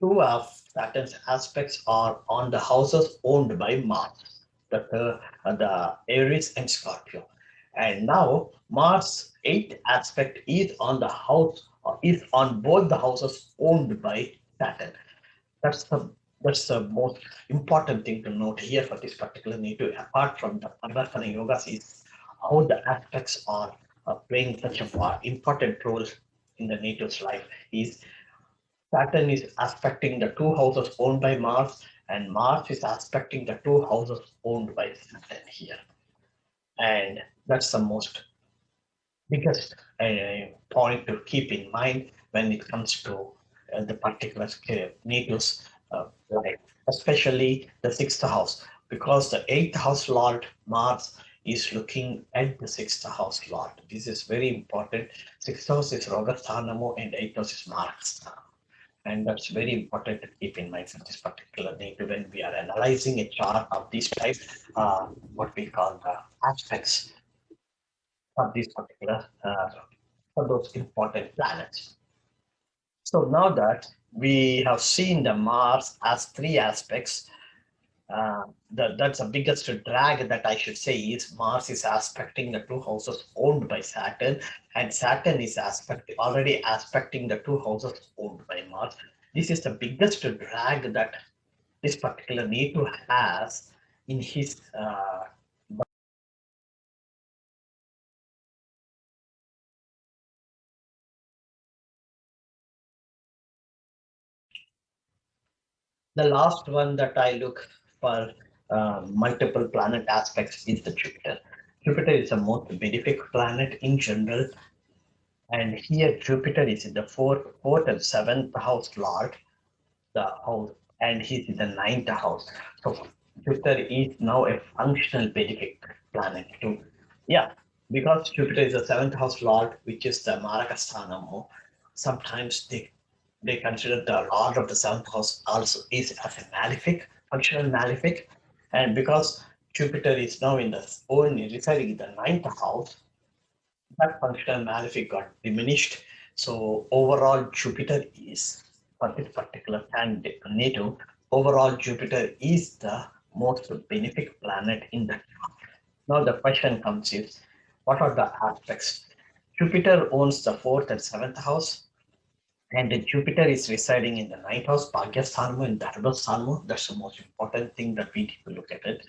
two of Saturn's aspects are on the houses owned by Mars, the Aries and Scorpio. And now Mars eighth aspect is on the house, or is on both the houses owned by Saturn. That's the that's the most important thing to note here for this particular native. Apart from the Parivartana yogas, is how the aspects are playing such a important role in the native's life. Is Saturn is aspecting the two houses owned by Mars, and Mars is aspecting the two houses owned by Saturn here. And that's the most biggest point to keep in mind when it comes to the particular natives life, especially the sixth house, because the eighth house Lord Mars is looking at the sixth house Lord. This is very important. Sixth house is Rogathanamo and eighth house is Mars. And that's very important to keep in mind for this particular native when we are analyzing a chart of this type, what we call the aspects for this particular, for those important planets. So now that we have seen the Mars as three aspects, that's the biggest drag that I should say is Mars is aspecting the two houses owned by Saturn, and Saturn is already aspecting the two houses owned by Mars. This is the biggest drag that this particular native has in his. The last one that I look for multiple planet aspects is the Jupiter. Jupiter is the most benefic planet in general, and here Jupiter is in the fourth and seventh house lord, the house, and he's in the ninth house. So Jupiter is now a functional benefic planet too. Yeah, because Jupiter is the seventh house lord, which is the Marakasthanamo. Sometimes they consider the lord of the seventh house also is as a malefic, functional malefic, and because Jupiter is now in the own residing in the ninth house, that functional malefic got diminished. So overall, Jupiter is, for this particular candidate native, overall Jupiter is the most benefic planet in the chart. Now the question comes is, what are the aspects? Jupiter owns the fourth and seventh house, and Jupiter is residing in the ninth house, Bhagyasthanamo and Dharmasthanamu. That's the most important thing that we need to look at it.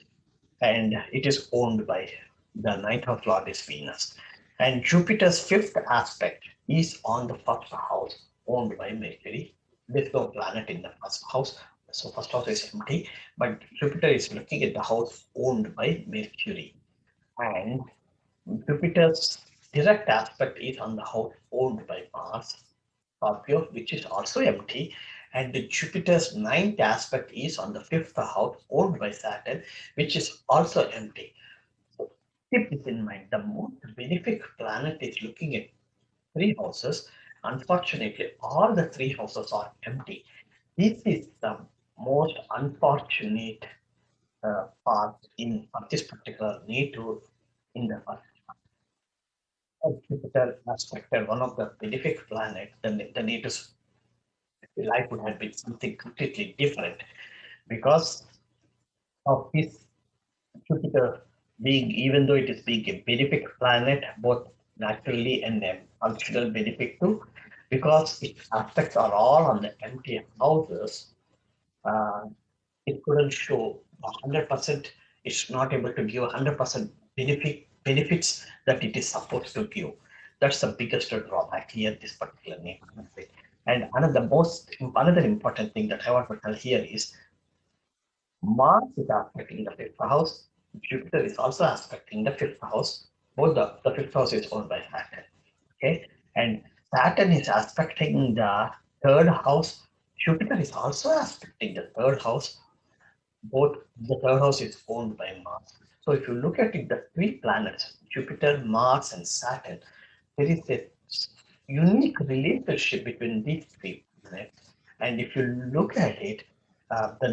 And it is owned by the ninth house lord is Venus. And Jupiter's fifth aspect is on the first house, owned by Mercury. There's no planet in the first house, so first house is empty. But Jupiter is looking at the house owned by Mercury. And Jupiter's direct aspect is on the house owned by Mars, Scorpio, which is also empty. And the Jupiter's ninth aspect is on the fifth house owned by Saturn, which is also empty. So keep this in mind. The most benefic planet is looking at three houses. Unfortunately, all the three houses are empty. This is the most unfortunate part in this particular native in the first. Jupiter aspected one of the benefic planets, the native's life would have been something completely different because of this Jupiter being, even though it is being a benefic planet, both naturally and functional benefic too, because its aspects are all on the empty houses, uh, it couldn't show 100%, it's not able to give 100% benefits that it is supposed to give. That's the biggest drawback here, this particular name. And another important thing that I want to tell here is Mars is aspecting the fifth house. Jupiter is also aspecting the fifth house. Both the fifth house is owned by Saturn. Okay. And Saturn is aspecting the third house. Jupiter is also aspecting the third house. Both the third house is owned by Mars. So if you look at it, the three planets, Jupiter, Mars, and Saturn, there is a unique relationship between these three planets. And if you look at it, the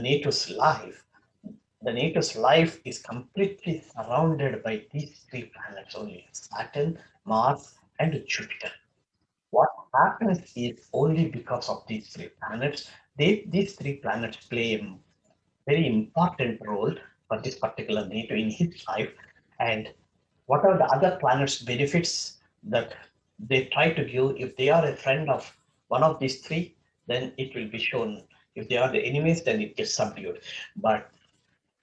the native's life is completely surrounded by these three planets only, Saturn, Mars, and Jupiter. What happens is only because of these three planets, these three planets play a very important role for this particular native in his life. And what are the other planets' benefits that they try to give? If they are a friend of one of these three, then it will be shown. If they are the enemies, then it gets subdued. But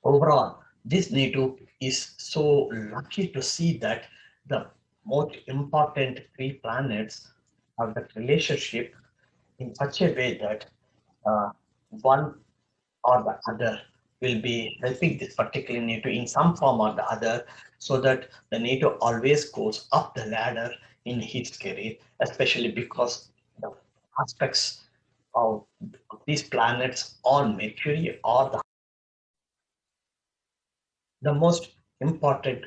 overall, this native is so lucky to see that the most important three planets have that relationship in such a way that one or the other will be helping this particular native in some form or the other, so that the native always goes up the ladder in his career, especially because the aspects of these planets on Mercury or the most important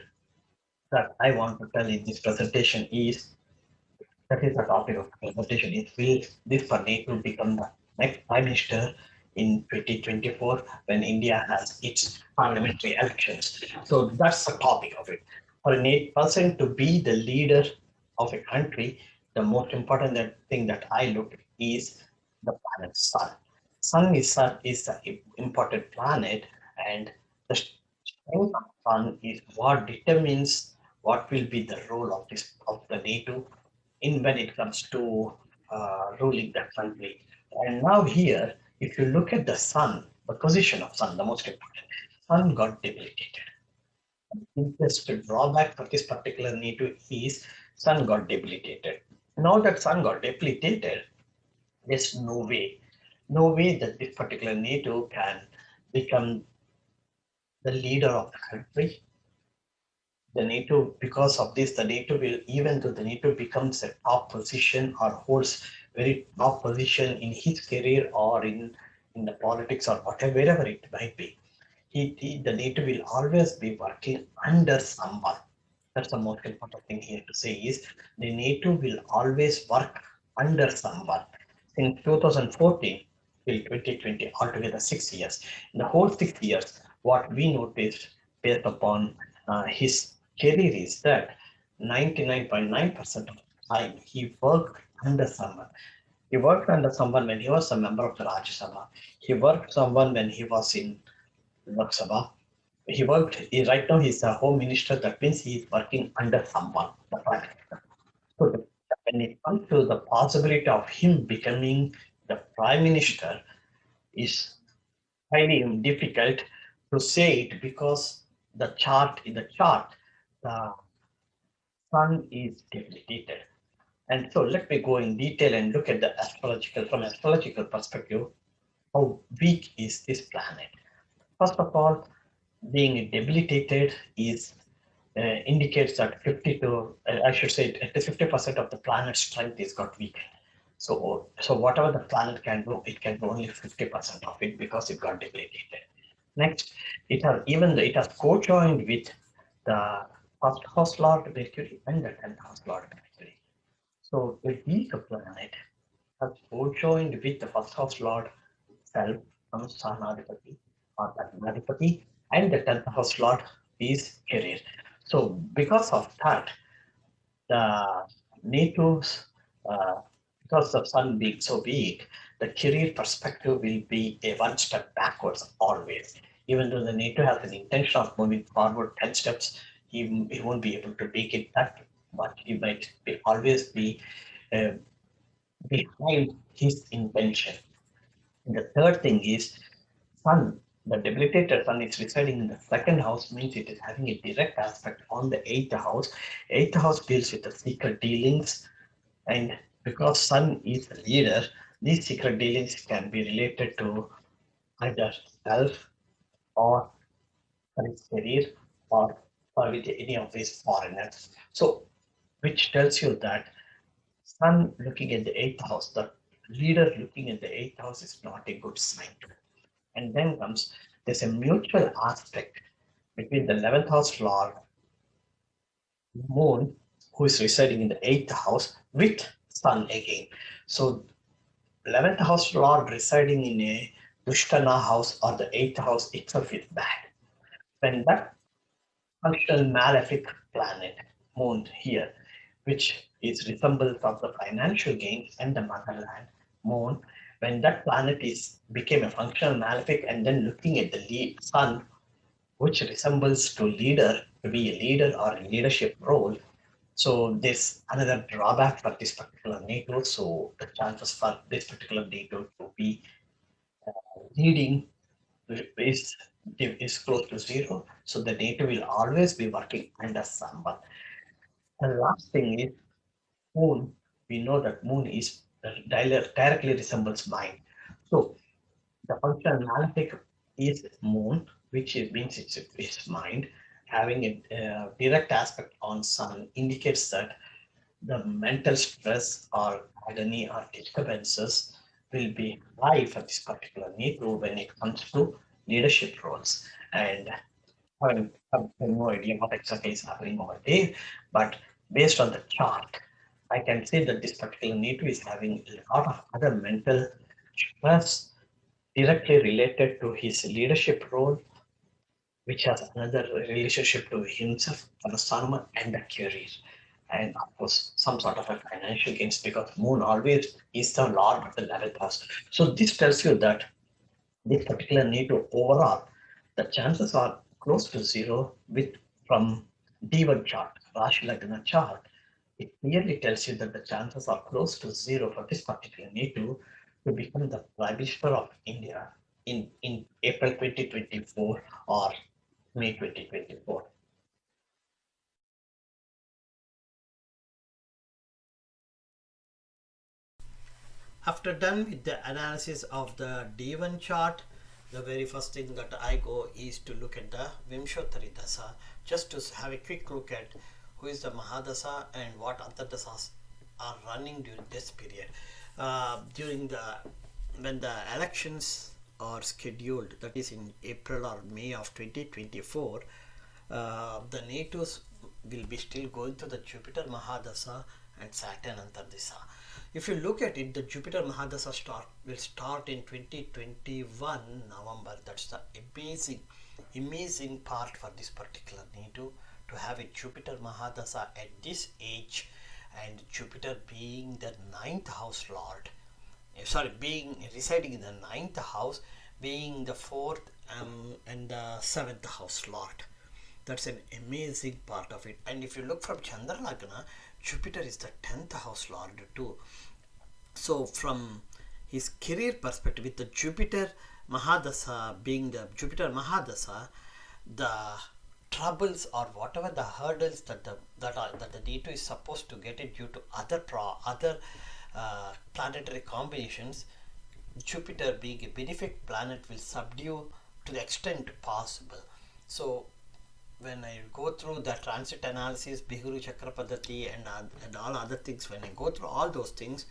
that I want to tell in this presentation is, that is the topic of the presentation, is will this native become the next Prime Minister in 2024 when India has its parliamentary elections. So that's the topic of it. For a person to be the leader of a country, the most important thing that I look is the planet Sun. Sun is the important planet, and the strength of Sun is what determines what will be the role of this of the NATO in when it comes to ruling the country. And now here, if you look at the sun, the position of sun, the most important, sun got debilitated. Just a drawback for this particular NATO is sun got debilitated. Now that sun got debilitated, there's no way that this particular NATO can become the leader of the country. The NATO, because of this, the NATO will, even though the NATO becomes a top position or holds very top position in his career or in the politics or whatever, wherever it might be, the NATO will always be working under someone. That's the most important thing here to say is the NATO will always work under someone. Since 2014 till 2020, altogether 6 years. In the whole 6 years, what we noticed based upon his career is that 99.9% of the time he worked under someone. He worked under someone when he was a member of the Rajya Sabha. He worked someone when he was in Lok Sabha. Right now he's a home minister. That means he is working under someone, the prime minister. So when it comes to the possibility of him becoming the prime minister is highly difficult to say it because in the chart, the sun is debilitated. And so let me go in detail and look at from astrological perspective, how weak is this planet? First of all, being debilitated is indicates that 50 to I should say at least 50% of the planet's strength is got weakened. So whatever the planet can do, it can do only 50% of it because it got debilitated. Next, it has co-joined with the first house lord Mercury and the 10th house lord Mercury. So a weak planet has co-joined with the first house lord itself from Sanadipati or Adipati, and the 10th house lord is career. So because of that, the NATO's, uh, because the sun being so big, the career perspective will be a one step backwards always. Even though the NATO has an intention of moving forward 10 steps, he won't be able to make it that much. He might always be uh, behind his intention. And the third thing is sun. The debilitated sun is residing in the second house, means it is having a direct aspect on the eighth house. Eighth house deals with the secret dealings, and because sun is the leader, these secret dealings can be related to either self or his career or with any of these foreigners. So, which tells you that sun looking at the eighth house, the leader looking at the eighth house is not a good sign. And then comes there's a mutual aspect between the 11th house lord moon, who is residing in the eighth house, with sun again. So 11th house lord residing in a Dushtana house or the eighth house itself is bad. When that functional malefic planet, moon here, which is resembles of the financial gains and the motherland, moon, when that planet is became a functional malefic and then looking at the sun, which resembles to be a leader or a leadership role. So there's another drawback for this particular NATO. So the chances for this particular NATO to be leading is is close to zero. So the NATO will always be working under someone. The last thing is moon. We know that moon is directly resembles mind. So the functional malefic is moon, which means it's mind. Having a direct aspect on sun indicates that the mental stress or agony or disturbances will be high for this particular Negro when it comes to leadership roles. And I have no idea what exactly is happening over there, but based on the chart, I can say that this particular Negro is having a lot of other mental plus directly related to his leadership role, which has another relationship to himself, the astronomer, and the career. And of course, some sort of a financial gains because Moon always is the Lord of the 11th house. So this tells you that this particular NATO overall, the chances are close to zero with from D1 chart, Rashi Lagna chart. It clearly tells you that the chances are close to zero for this particular NATO to become the Prime Minister of India in April 2024 or May 2024. After done with the analysis of the D1 chart, the very first thing that I go is to look at the Vimshottari Dasa, just to have a quick look at who is the Mahadasa and what other dasas are running during this period. During the when the elections are scheduled, that is in April or May of 2024, the NATOs will be still going to the Jupiter Mahadasa and Saturn Antardasa. If you look at it, the Jupiter Mahadasa will start in 2021 November. That's the amazing part for this particular NATO, to have a Jupiter Mahadasa at this age, and Jupiter being the ninth house lord. Being residing in the ninth house, being the fourth and the seventh house lord. That's an amazing part of it. And if you look from Chandra Lagna, Jupiter is the 10th house lord too. So from his career perspective, with the Jupiter Mahadasa being the Jupiter Mahadasa, the troubles or whatever the hurdles that the NATO is supposed to get it due to other planetary combinations, Jupiter being a benefic planet will subdue to the extent possible. So when I go through the transit analysis, Bihuru Chakra Paddhati and all other things, when I go through all those things,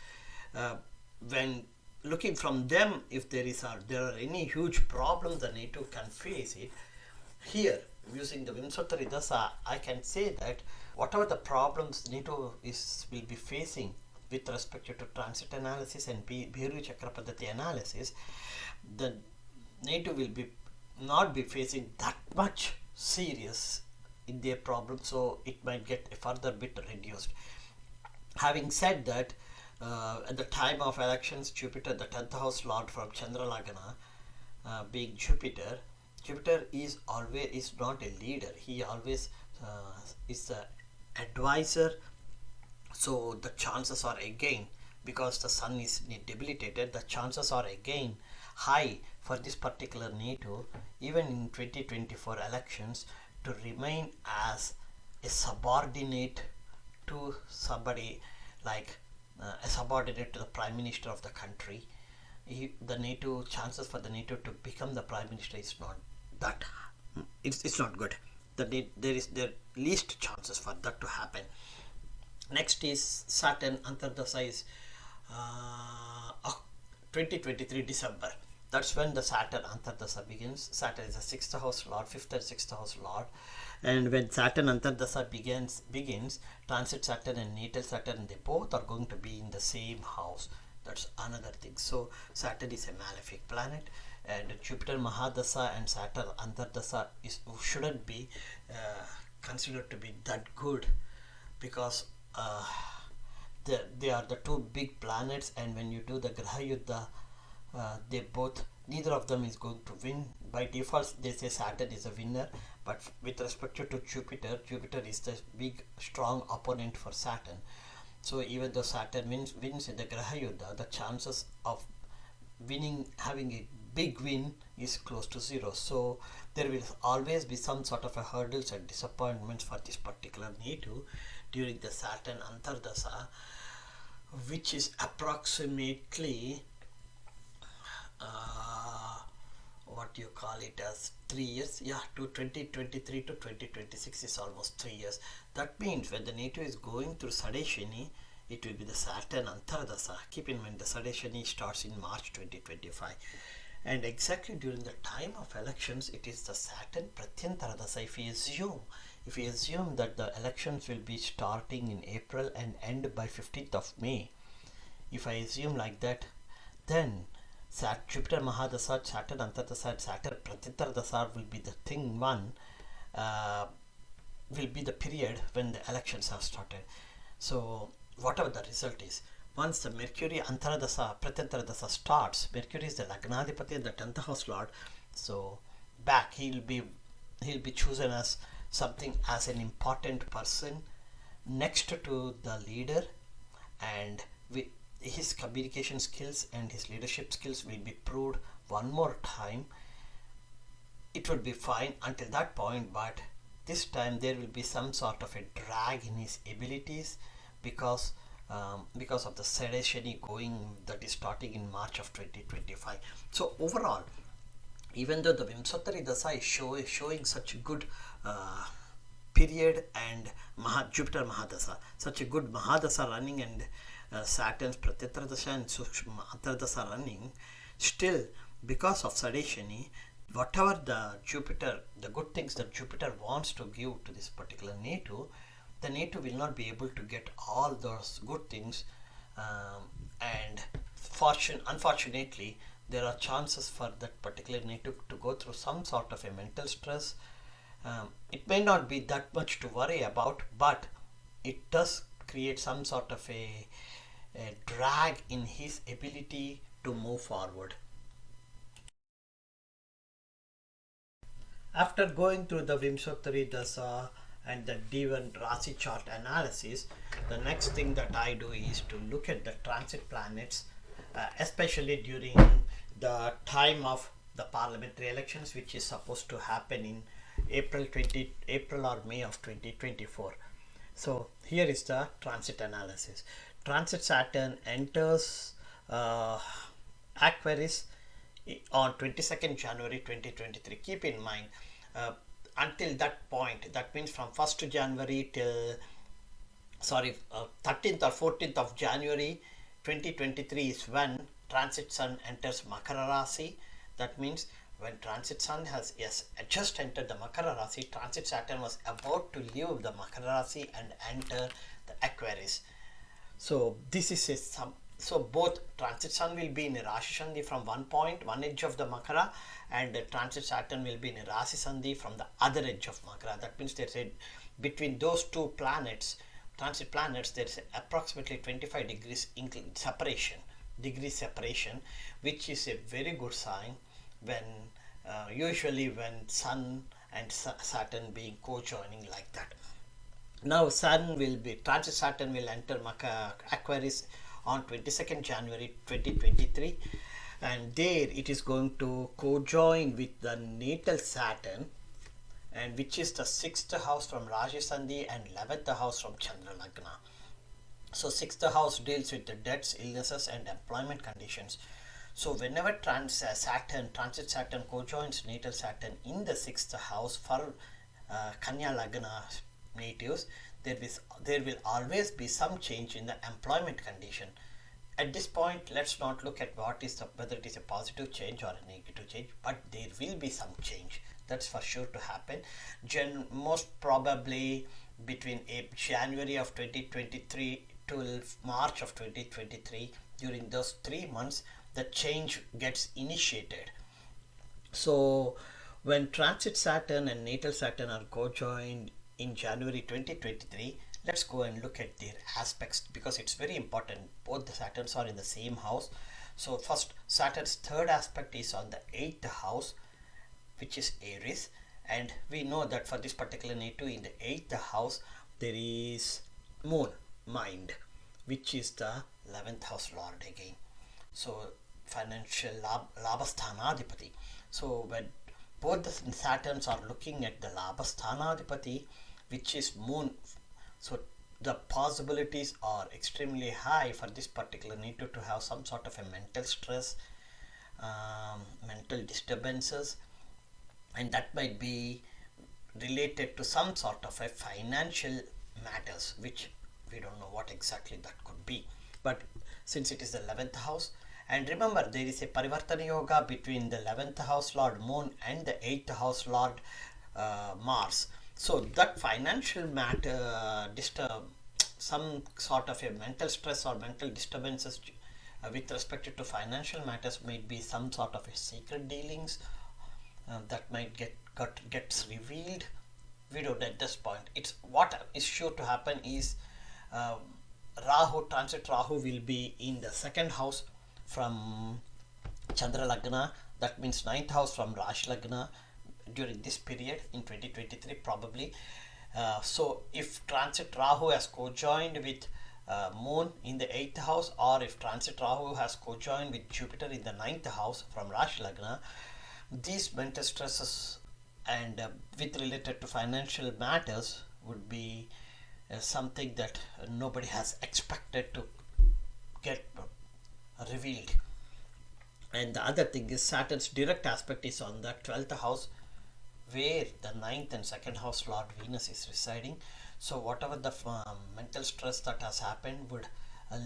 when looking from them, if there are any huge problems the NATO can face it, here using the Vimshottari Dasa, I can say that whatever the problems NATO will be facing with respect to transit analysis and Bihuru Chakra Paddhati analysis, the NATO will not be facing that much serious in their problem, so it might get a further bit reduced. Having said that, at the time of elections, Jupiter, the 10th house lord from Chandra Lagna, being Jupiter is not a leader. He always is an advisor. So the chances are again, because the sun is debilitated, the chances are again high for this particular NATO, even in 2024 elections, to remain as a subordinate to somebody, like a subordinate to the Prime Minister of the country. The NATO chances for the NATO to become the Prime Minister is not that. It's not good. There is the least chances for that to happen. Next is Saturn Antardasa is 2023 December. That's when the Saturn Antardasa begins. Saturn is the 6th house lord, 5th and 6th house lord. And when Saturn Antardasa begins, Transit Saturn and Natal Saturn, they both are going to be in the same house. That's another thing. So Saturn is a malefic planet, and Jupiter Mahadasa and Saturn Antardasa shouldn't be considered to be that good, because they are the two big planets, and when you do the Graha Yuddha, neither of them is going to win. By default, they say Saturn is a winner, but with respect to Jupiter is the big strong opponent for Saturn. So even though Saturn wins in the Graha Yuddha, the chances of having a big win is close to zero. So there will always be some sort of a hurdles and disappointments for this particular NATO during the Saturn Antardasa, which is approximately what you call it as 3 years, to 2023 to 2026 is almost 3 years. That means when the NATO is going through Sade Shani, it will be the Saturn Antardasa. Keep in mind the Sade Shani starts in March 2025, and exactly during the time of elections, it is the Saturn Pratyantardasa. If we assume that the elections will be starting in April and end by 15th of May, if I assume like that, then Jupiter Mahadasa, Saturn Antardasa, and Saturn Pratitardasa will be the thing one, will be the period when the elections have started. So whatever the result is, once the Mercury Antaradasa, Pratitardasa starts, Mercury is the Lagnadipati and the 10th house lord. So back he'll be chosen as something as an important person next to the leader, and his communication skills and his leadership skills will be proved one more time. It would be fine until that point, but this time there will be some sort of a drag in his abilities because of the Sade Shani that is starting in March of 2025. So overall, even though the Vimsotari Dasa is showing such a good period, and Jupiter Mahadasa, such a good Mahadasa running, and Saturn's Pratitradasa and Sukshma Antardasa running, still because of Sade Shani, whatever the good things that Jupiter wants to give to this particular native, the native will not be able to get all those good things, and unfortunately there are chances for that particular native to go through some sort of a mental stress. It may not be that much to worry about, but it does create some sort of a drag in his ability to move forward. After going through the Vimsotari Dasa and the Divan Rasi chart analysis, the next thing that I do is to look at the transit planets, especially during the time of the parliamentary elections, which is supposed to happen in April or May of 2024. So here is the transit analysis. Transit Saturn enters Aquarius on 22nd January 2023. Keep in mind, until that point, that means from 1st January till 13th or 14th of January 2023 is when Transit Sun enters Makara Rasi. That means when Transit Sun has just entered the Makara Rasi, Transit Saturn was about to leave the Makara Rasi and enter the Aquarius. So this is so both Transit Sun will be in a Rashi Sandhi from one edge of the Makara, and Transit Saturn will be in a Rasi Sandhi from the other edge of Makara. That means there's a, between those two planets, transit planets, there's approximately 25 degrees separation, which is a very good sign when usually when Sun and Saturn being co-joining like that. Now Transit Saturn will enter Aquarius on 22nd January 2023, and there it is going to co-join with the natal Saturn, and which is the 6th house from Rashi Sandhi and 11th house from Chandra Lagna. So 6th house deals with the debts, illnesses and employment conditions. So whenever Transit Saturn co-joins natal Saturn in the 6th house for Kanya Lagna natives, there will always be some change in the employment condition. At this point, let's not look at whether it is a positive change or a negative change, but there will be some change. That's for sure to happen. Most probably between January of 2023 till March of 2023, during those 3 months, the change gets initiated. So when Transit Saturn and natal Saturn are co-joined in January 2023, let's go and look at their aspects, because it's very important. Both the Saturns are in the same house. So first, Saturn's third aspect is on the 8th house, which is Aries, and we know that for this particular native in the 8th house there is Moon, mind, which is the 11th house lord again. So financial Labhasthanadipati. So when both the Saturns are looking at the Labhasthanadipati, which is Moon, so the possibilities are extremely high for this particular native to have some sort of a mental stress, mental disturbances, and that might be related to some sort of a financial matters, which we don't know what exactly that could be. But since it is the 11th house, and remember there is a Parivartana Yoga between the 11th house Lord Moon and the 8th house Lord Mars. So that financial matter some sort of a mental stress or mental disturbances with respect to financial matters, might be some sort of a secret dealings that might gets revealed. We don't at this point. It's what is sure to happen is uh, transit Rahu will be in the second house from Chandra Lagna. That means ninth house from Rashi Lagna during this period in 2023 probably. So if transit Rahu has co-joined with Moon in the 8th house, or if transit Rahu has co-joined with Jupiter in the 9th house from Rashi Lagna, these mental stresses and with related to financial matters would be something that nobody has expected to get revealed. And the other thing is Saturn's direct aspect is on the 12th house, where the ninth and second house Lord Venus is residing. So whatever the mental stress that has happened would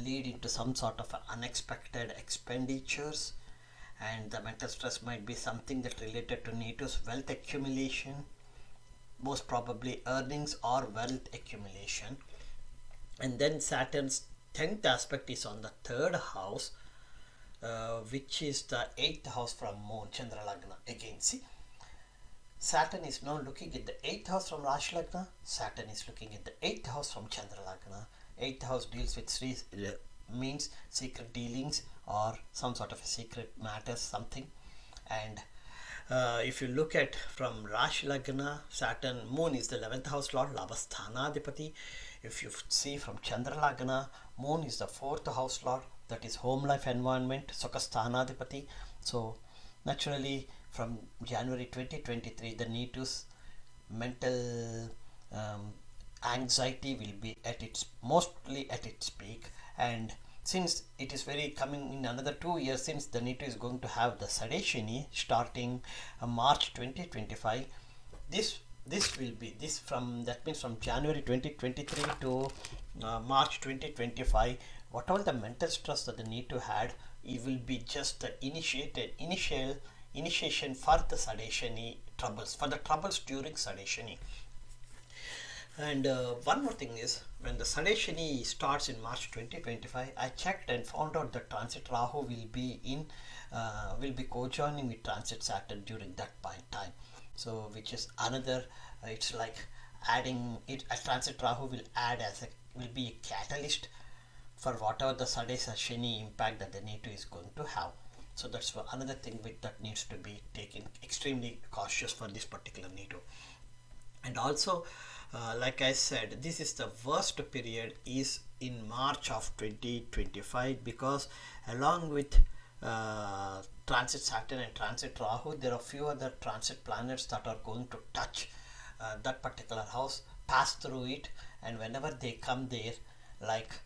lead into some sort of unexpected expenditures, and the mental stress might be something that related to NATO's wealth accumulation, most probably earnings or wealth accumulation. And then Saturn's 10th aspect is on the third house, which is the 8th house from Moon, Chandra Lagna. Again, see, Saturn is now looking at the 8th house from Rashi Lagna. Saturn is looking at the 8th house from Chandra Lagna. 8th house deals with means secret dealings or some sort of a secret matters, something. And if you look at from Rashi Lagna, Saturn, Moon is the 11th house Lord, Lavasthanadipati. If you see from Chandra Lagna, Moon is the 4th house Lord, that is home life environment, Sukhasthanadipati. So naturally from January 2023, the NATO's mental anxiety will be at its mostly at its peak. And since it is very coming in another 2 years, since the NATO is going to have the Sade Shani starting March 2025, this will be this from, that means from January 2023 to March 2025, whatever the mental stress that the NATO had, it will be just the initiation for the Sade Shani troubles, for the troubles during Sade Shani. And one more thing is, when the Sade Shani starts in March 2025, I checked and found out that transit Rahu will be co-joining with transit Saturn during that time. So which is another, it's like adding it. A transit Rahu will be a catalyst for whatever the Sade Shani impact that the NATO is going to have. So that's another thing that needs to be taken extremely cautious for this particular NATO. And also, like I said, this is the worst period is in March of 2025, because along with transit Saturn and transit Rahu, there are few other transit planets that are going to touch that particular house, pass through it, and whenever they come there, like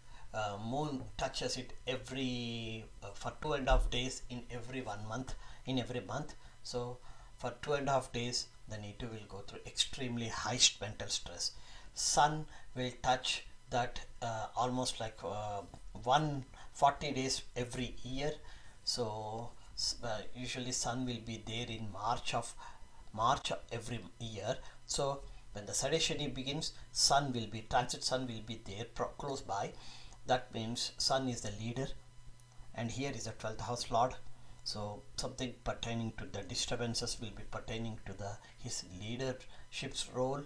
Moon touches it every for 2.5 days in every 1 month, in every month. So for 2.5 days the NATO will go through extremely high mental stress. Sun will touch that almost like 140 days every year. So usually Sun will be there in March of every year. So when the Sade Shani begins, transit Sun will be there close by. That means Sun is the leader, and here is the 12th house Lord. So something pertaining to the disturbances will be pertaining to his leadership's role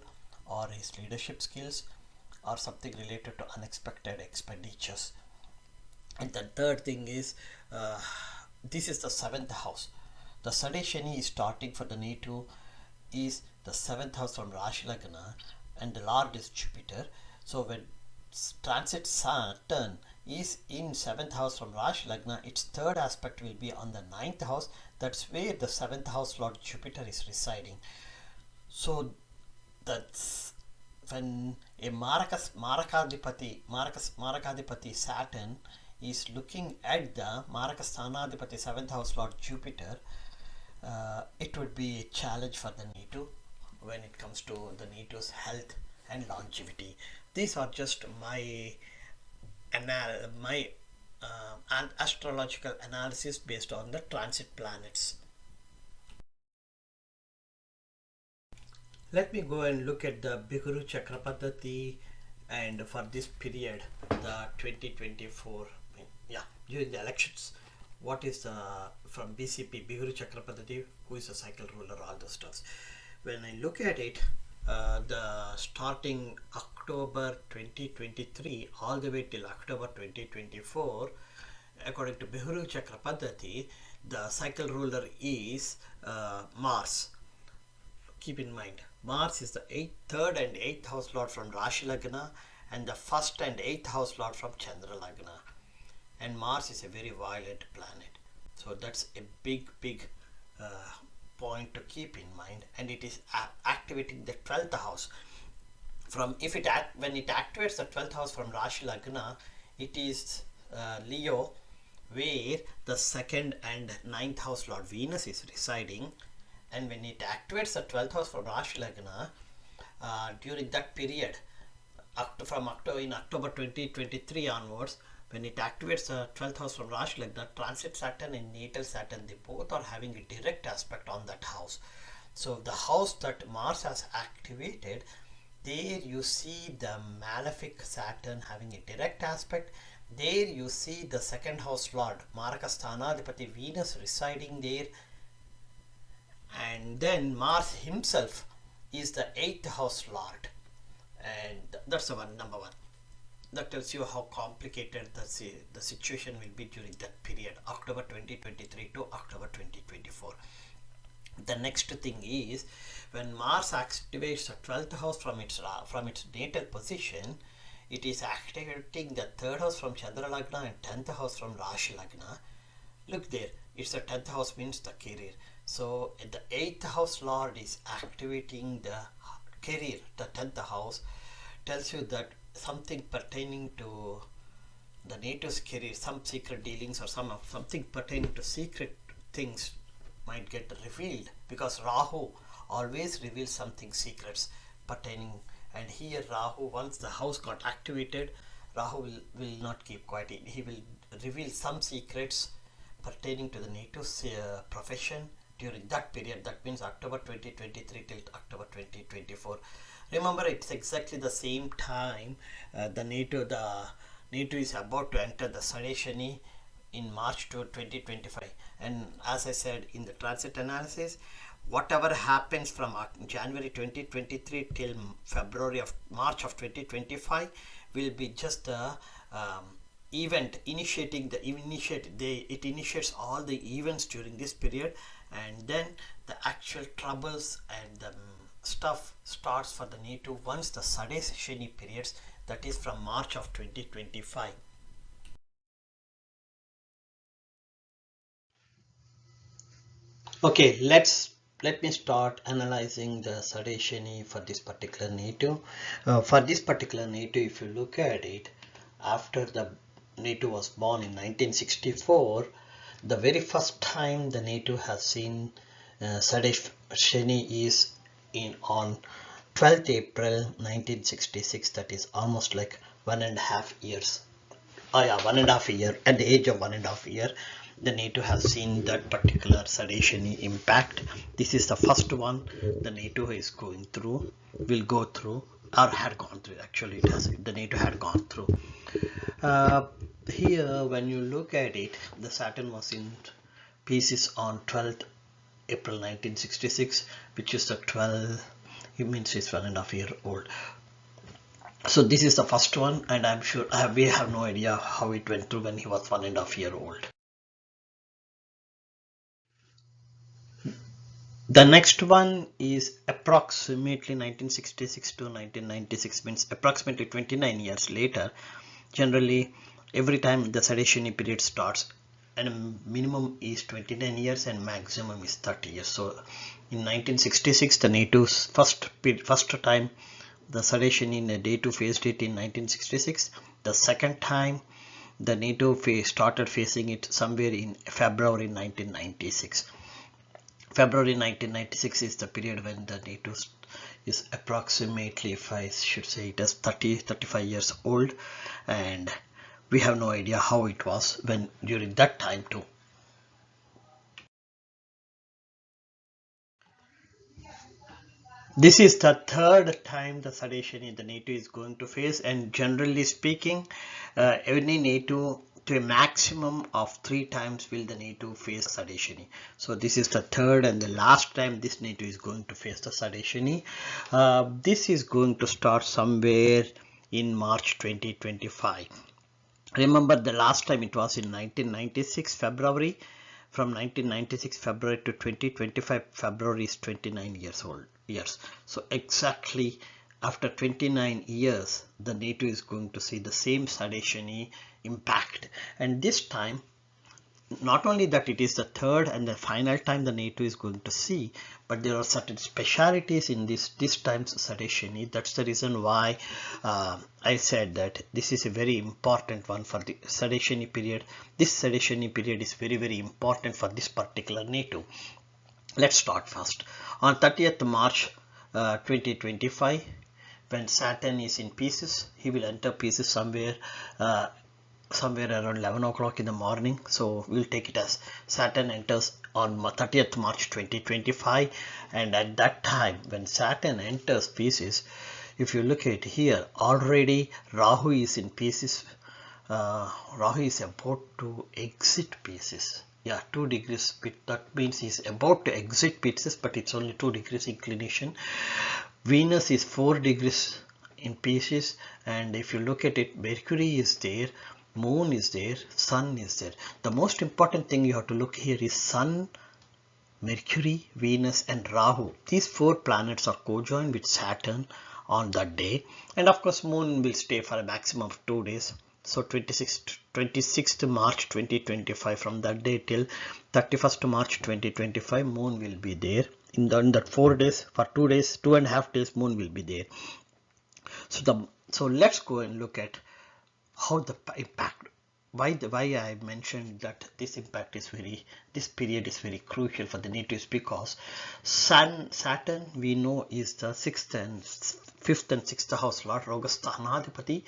or his leadership skills, or something related to unexpected expenditures. And the third thing is, this is the 7th house. The Sade Shani is starting for the NATO is the 7th house from Rashi Lagna, and the Lord is Jupiter. So when transit Saturn is in 7th house from Rashi Lagna, its third aspect will be on the 9th house. That's where the 7th house Lord Jupiter is residing. So that's when a Marakadipati Saturn is looking at the Marakasthanadipati 7th house Lord Jupiter, it would be a challenge for the NATO when it comes to the NATO's health and longevity. These are just my astrological analysis based on the transit planets. Let me go and look at the Biguru Chakra Paddhati, and for this period, the 2024 during the elections, what is the from BCP Bihuru Chakrapadati, who is the cycle ruler, all those stuffs. When I look at it, the starting October 2023 all the way till October 2024, according to Bihuru Chakrapadati, the cycle ruler is Mars. Keep in mind, Mars is the third and 8th house lord from Rashi Lagna, and the 1st and 8th house lord from Chandra Lagna. And Mars is a very violent planet. So that's a big point to keep in mind. And it is activating the 12th house. When it activates the 12th house from Rashi Lagna, it is Leo, where the 2nd and 9th house lord Venus is residing. And when it activates the 12th house from Rashi Lagna, during that period, from October 2023 onwards, when it activates the 12th house from Rashi Lagna, Transit Saturn and natal Saturn, they both are having a direct aspect on that house. So the house that Mars has activated, there you see the malefic Saturn having a direct aspect. There you see the 2nd house lord Marakasthanadipati Venus residing there. And then Mars himself is the 8th house lord, and that's the one, number one. That tells you how complicated the situation will be during that period, October 2023 to October 2024. The next thing is, when Mars activates the 12th house from its natal position, it is activating the 3rd house from Chandra Lagna and 10th house from Rashi Lagna. Look there, it's the 10th house means the career. So the 8th house lord is activating the career. The 10th house tells you that something pertaining to the native's career, some secret dealings or something pertaining to secret things might get revealed, because Rahu always reveals something secrets pertaining. And here Rahu, once the house got activated, Rahu will not keep quiet. He will reveal some secrets pertaining to the native's profession during that period. That means October 2023 till October 2024. Remember, it's exactly the same time the native is about to enter the Sade Shani in March 2025. And as I said in the transit analysis, whatever happens from January 2023 till March of 2025 will be just a event it initiates all the events during this period, and then the actual troubles and the stuff starts for the native once the Sade Shani periods, that is from March of 2025. Okay, let me start analyzing the Sade Shani for this particular native. For this particular native, if you look at it, after the native was born in 1964, the very first time the native has seen Sade Shani is on 12th April 1966. That is almost like 1.5 years. Yeah, 1.5 year. At the age of 1.5 year, the native has seen that particular Sade Shani impact. This is the first one the native is will go through, or had gone through. Actually, the native had gone through. Here, when you look at it, the Saturn was in pieces on 12th April 1966, which is the 12. It means he's 1.5 year old. So this is the first one, and I'm sure we have no idea how it went through when he was 1.5 year old. The next one is approximately 1966 to 1996, means approximately 29 years later. Generally, every time the Sade Shani period starts, and minimum is 29 years and maximum is 30 years. So in 1966, the natives first time the Sade Shani in a day 2 faced it in 1966. The second time the native started facing it somewhere in February 1996. February 1996 is the period when the native is approximately, if I should say it as 35 years old, and we have no idea how it was when during that time too. This is the third time the Sade Shani the native is going to face, and generally speaking, any native to a maximum of 3 times will the native face Sade Shani. So this is the third and the last time this native is going to face the Sade Shani. This is going to start somewhere in March 2025. Remember the last time it was in 1996 February. From 1996 February to 2025 February is 29 years. So exactly after 29 years the native is going to see the same Sade Shani impact, and this time not only that it is the third and the final time the native is going to see, but there are certain specialities in this time's Sade Shani. That's the reason why I said that this is a very important one for the Sade Shani period. This Sade Shani period is very important for this particular native. Let's start first. On 30th March 2025, when Saturn is in Pisces, he will enter Pisces somewhere around 11 o'clock in the morning. So we'll take it as Saturn enters on 30th March 2025, and at that time when Saturn enters Pisces, if you look at here, already Rahu is in Pisces. Rahu is about to exit Pisces. Yeah, 2 degrees, that means he's about to exit Pisces, but it's only 2 degrees inclination. Venus is 4 degrees in Pisces, and if you look at it, Mercury is there, Moon is there, Sun is there. The most important thing you have to look here is Sun, Mercury, Venus and Rahu. These 4 planets are cojoined with Saturn on that day, and of course Moon will stay for a maximum of 2 days. So 26th March 2025, from that day till 31st March 2025, Moon will be there. In that 4 days, for 2 days, 2.5 days, Moon will be there. So let's go and look at how the impact, why I mentioned that this period is very crucial for the natives, because Saturn we know is the 5th and 6th house lord, Rogasthanaadhipati.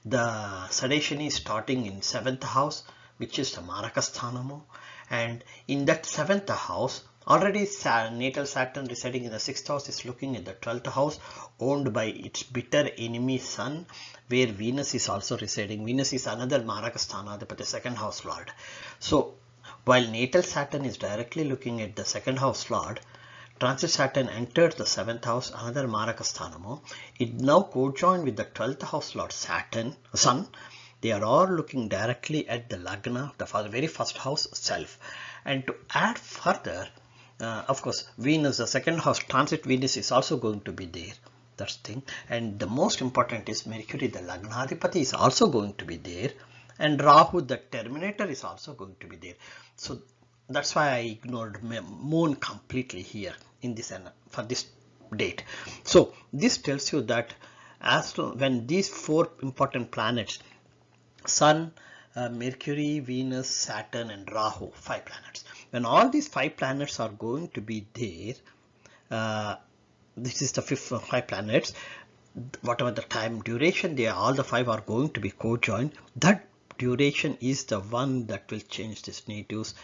The Sade Shani is starting in 7th house, which is the Marakasthanamu, and in that 7th house already natal Saturn residing in the 6th house is looking at the 12th house, owned by its bitter enemy Sun, where Venus is also residing. Venus is another Marakasthana, but the 2nd house lord. So while natal Saturn is directly looking at the 2nd house lord, Transit Saturn entered the 7th house, another Marakasthanamu. It now co-joined with the 12th house lord Sun. They are all looking directly at the Lagna, the very first house self. And to add further, of course, Venus, the 2nd house, transit Venus is also going to be there. That's the thing. And the most important is Mercury, the Lagnadhipati, is also going to be there. And Rahu, the terminator, is also going to be there. So that's why I ignored Moon completely here in this for this date. So this tells you that when these 4 important planets, Sun, Mercury, Venus, Saturn and Rahu, 5 planets, when all these 5 planets are going to be there, this is the 5 planets, whatever the time duration they are, all the 5 are going to be co-joined. That duration is the one that will change this native's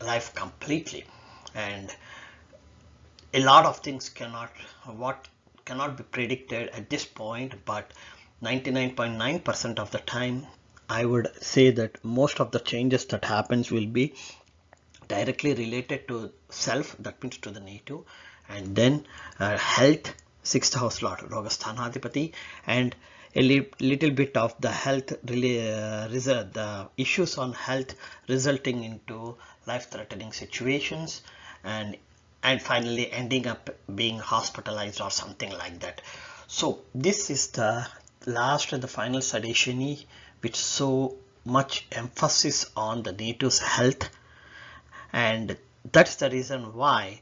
life completely, and a lot of things cannot be predicted at this point, but 99.9% of the time I would say that most of the changes that happens will be directly related to self, that means to the native, and then health, 6th house lord Rogasthanaadhipati, and a little bit of the health the issues on health resulting into life-threatening situations, and finally ending up being hospitalized or something like that. So this is the last and the final Sade Shani, with so much emphasis on the native's health, and that's the reason why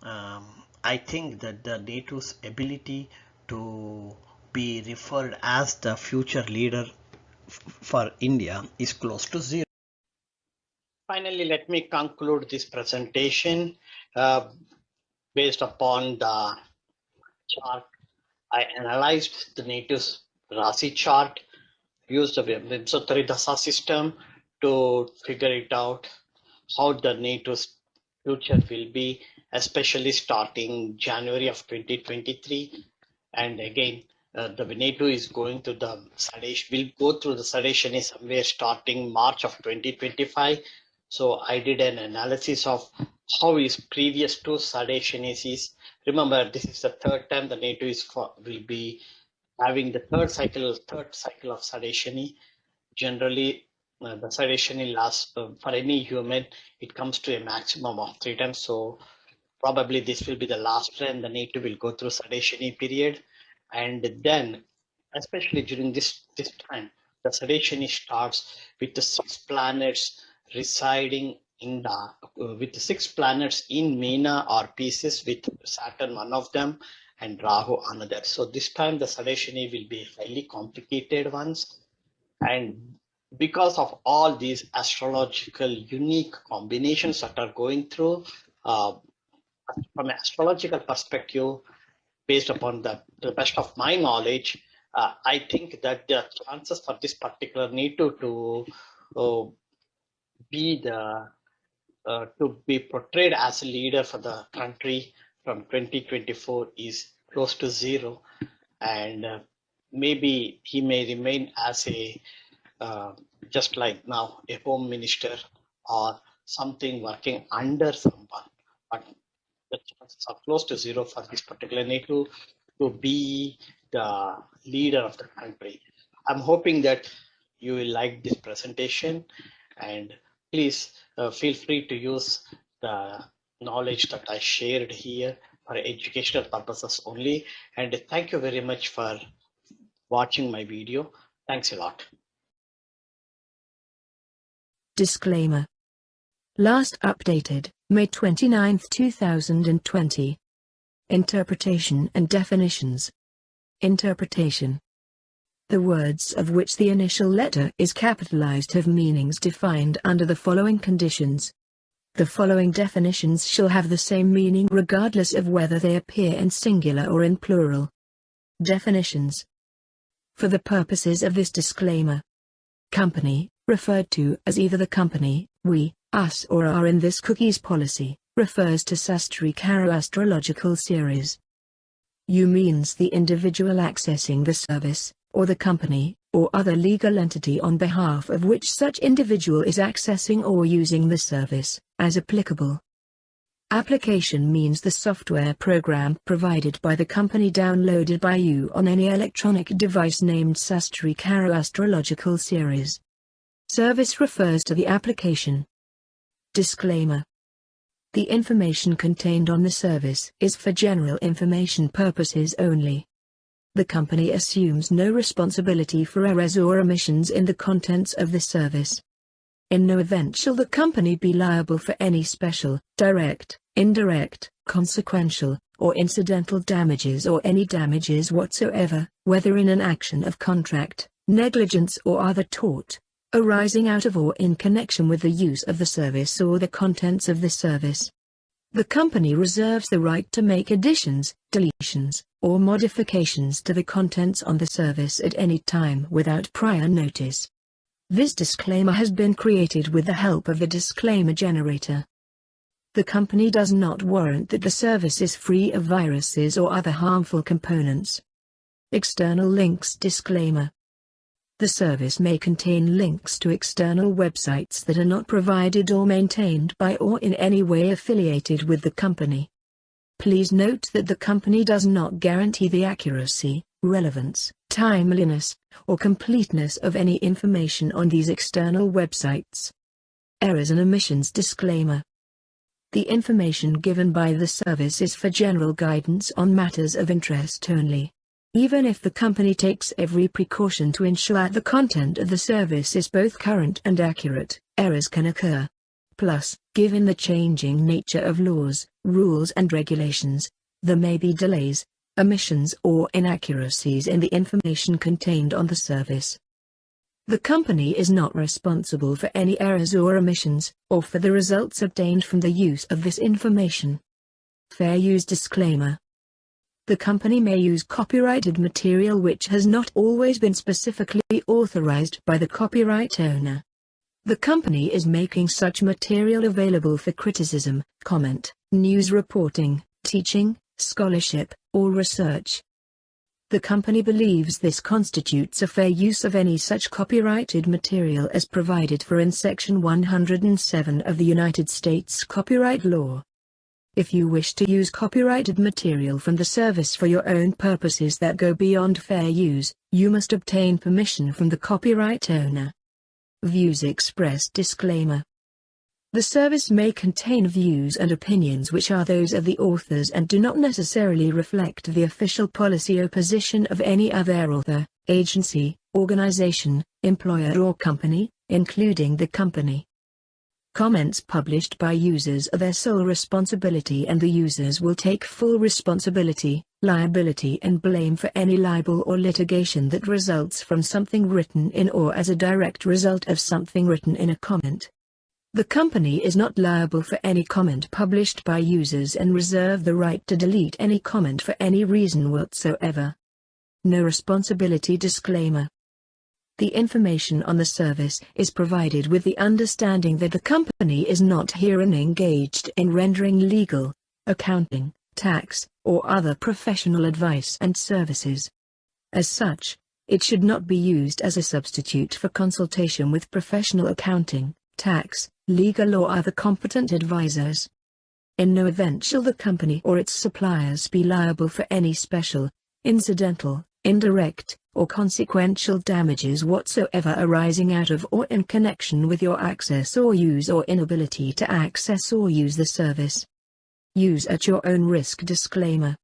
I think that the native's ability to be referred as the future leader for India is close to zero. Finally, let me conclude this presentation based upon the chart. I analyzed the native's Rasi chart, used the Vimsotari Dasa system to figure it out how the native's future will be, especially starting January of 2023, and again the NATO is going to the Sade, will go through the Sade Shani somewhere starting March of 2025. So I did an analysis of how is previous to Sade Shani is. Remember, this is the third time the NATO will be having the third cycle of Sade Shani. Generally, the Sade Shani lasts for any human. It comes to a maximum of 3 times. So probably this will be the last time the NATO will go through Sade Shani period, and then especially during this time, the Sade Shani starts with the 6 planets residing in the with the 6 planets in Meena or Pisces, with Saturn one of them and Rahu another. So this time the Sade Shani will be highly complicated ones, and because of all these astrological unique combinations that are going through, from an astrological perspective, based upon the best of my knowledge, I think that the chances for this particular NATO uh, be the to be portrayed as a leader for the country from 2024 is close to zero, and maybe he may remain as a just like now a home minister or something working under someone, but the chances are close to zero for this particular NATO to be the leader of the country. I'm hoping that you will like this presentation, and please feel free to use the knowledge that I shared here for educational purposes only. And thank you very much for watching my video. Thanks a lot. Disclaimer. Last updated, May 29, 2020. Interpretation and definitions. Interpretation. The words of which the initial letter is capitalized have meanings defined under the following conditions. The following definitions shall have the same meaning regardless of whether they appear in singular or in plural. Definitions. For the purposes of this disclaimer, company, referred to as either the company, we, us or are in this cookie's policy, refers to Sastrikara astrological series. You means the individual accessing the service, or the company, or other legal entity on behalf of which such individual is accessing or using the service, as applicable. Application means the software program provided by the company downloaded by you on any electronic device named Sastrikara astrological series. Service refers to the application. Disclaimer. The information contained on the service is for general information purposes only. The company assumes no responsibility for errors or omissions in the contents of the service. In no event shall the company be liable for any special, direct, indirect, consequential, or incidental damages or any damages whatsoever, whether in an action of contract, negligence or other tort, arising out of or in connection with the use of the service or the contents of the service. The company reserves the right to make additions, deletions, or modifications to the contents on the service at any time without prior notice. This disclaimer has been created with the help of the disclaimer generator. The company does not warrant that the service is free of viruses or other harmful components. External links. Disclaimer. The service may contain links to external websites that are not provided or maintained by or in any way affiliated with the company. Please note that the company does not guarantee the accuracy, relevance, timeliness, or completeness of any information on these external websites. Errors and omissions. Disclaimer. The information given by the service is for general guidance on matters of interest only. Even if the company takes every precaution to ensure the content of the service is both current and accurate, errors can occur. Plus, given the changing nature of laws, rules and regulations, there may be delays, omissions or inaccuracies in the information contained on the service. The company is not responsible for any errors or omissions, or for the results obtained from the use of this information. Fair use. Disclaimer. The company may use copyrighted material which has not always been specifically authorized by the copyright owner. The company is making such material available for criticism, comment, news reporting, teaching, scholarship, or research. The company believes this constitutes a fair use of any such copyrighted material as provided for in Section 107 of the United States Copyright Law. If you wish to use copyrighted material from the service for your own purposes that go beyond fair use, you must obtain permission from the copyright owner. Views expressed. Disclaimer. The service may contain views and opinions which are those of the authors and do not necessarily reflect the official policy or position of any other author, agency, organization, employer or company, including the company. Comments published by users are their sole responsibility, and the users will take full responsibility, liability and blame for any libel or litigation that results from something written in or as a direct result of something written in a comment. The company is not liable for any comment published by users and reserve the right to delete any comment for any reason whatsoever. No responsibility. Disclaimer. The information on the service is provided with the understanding that the company is not herein engaged in rendering legal, accounting, tax, or other professional advice and services. As such, it should not be used as a substitute for consultation with professional accounting, tax, legal or other competent advisors. In no event shall the company or its suppliers be liable for any special, incidental, indirect, or consequential damages whatsoever arising out of or in connection with your access or use or inability to access or use the service. Use at your own risk. Disclaimer.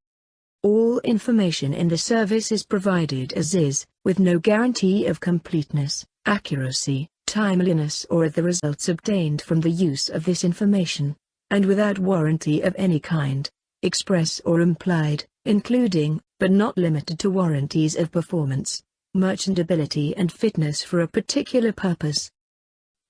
All information in the service is provided as is, with no guarantee of completeness, accuracy, timeliness or of the results obtained from the use of this information, and without warranty of any kind, express or implied, including, but not limited to warranties of performance, merchantability and fitness for a particular purpose.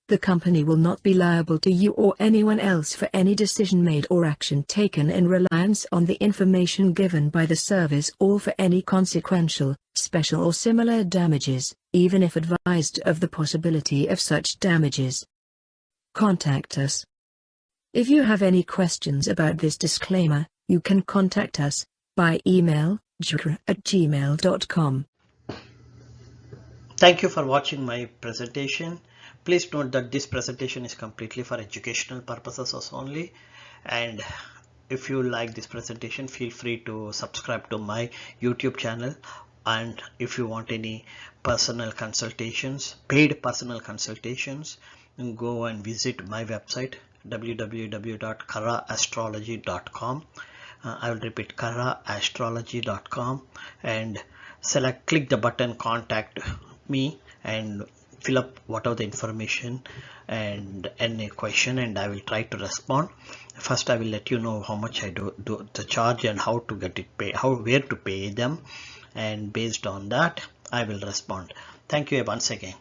The company will not be liable to you or anyone else for any decision made or action taken in reliance on the information given by the service or for any consequential, special or similar damages, even if advised of the possibility of such damages. Contact us. If you have any questions about this disclaimer, you can contact us by email jukra@gmail.com. Thank you for watching my presentation. Please note that this presentation is completely for educational purposes only, and if you like this presentation, feel free to subscribe to my YouTube channel. And if you want any personal consultations, paid personal consultations, go and visit my website www.karaastrology.com. I will repeat, karaastrology.com, and click the button contact me and fill up whatever the information and any question, and I will try to respond. First I will let you know how much I do the charge and how to get it paid, where to pay them, and based on that I will respond. Thank you once again.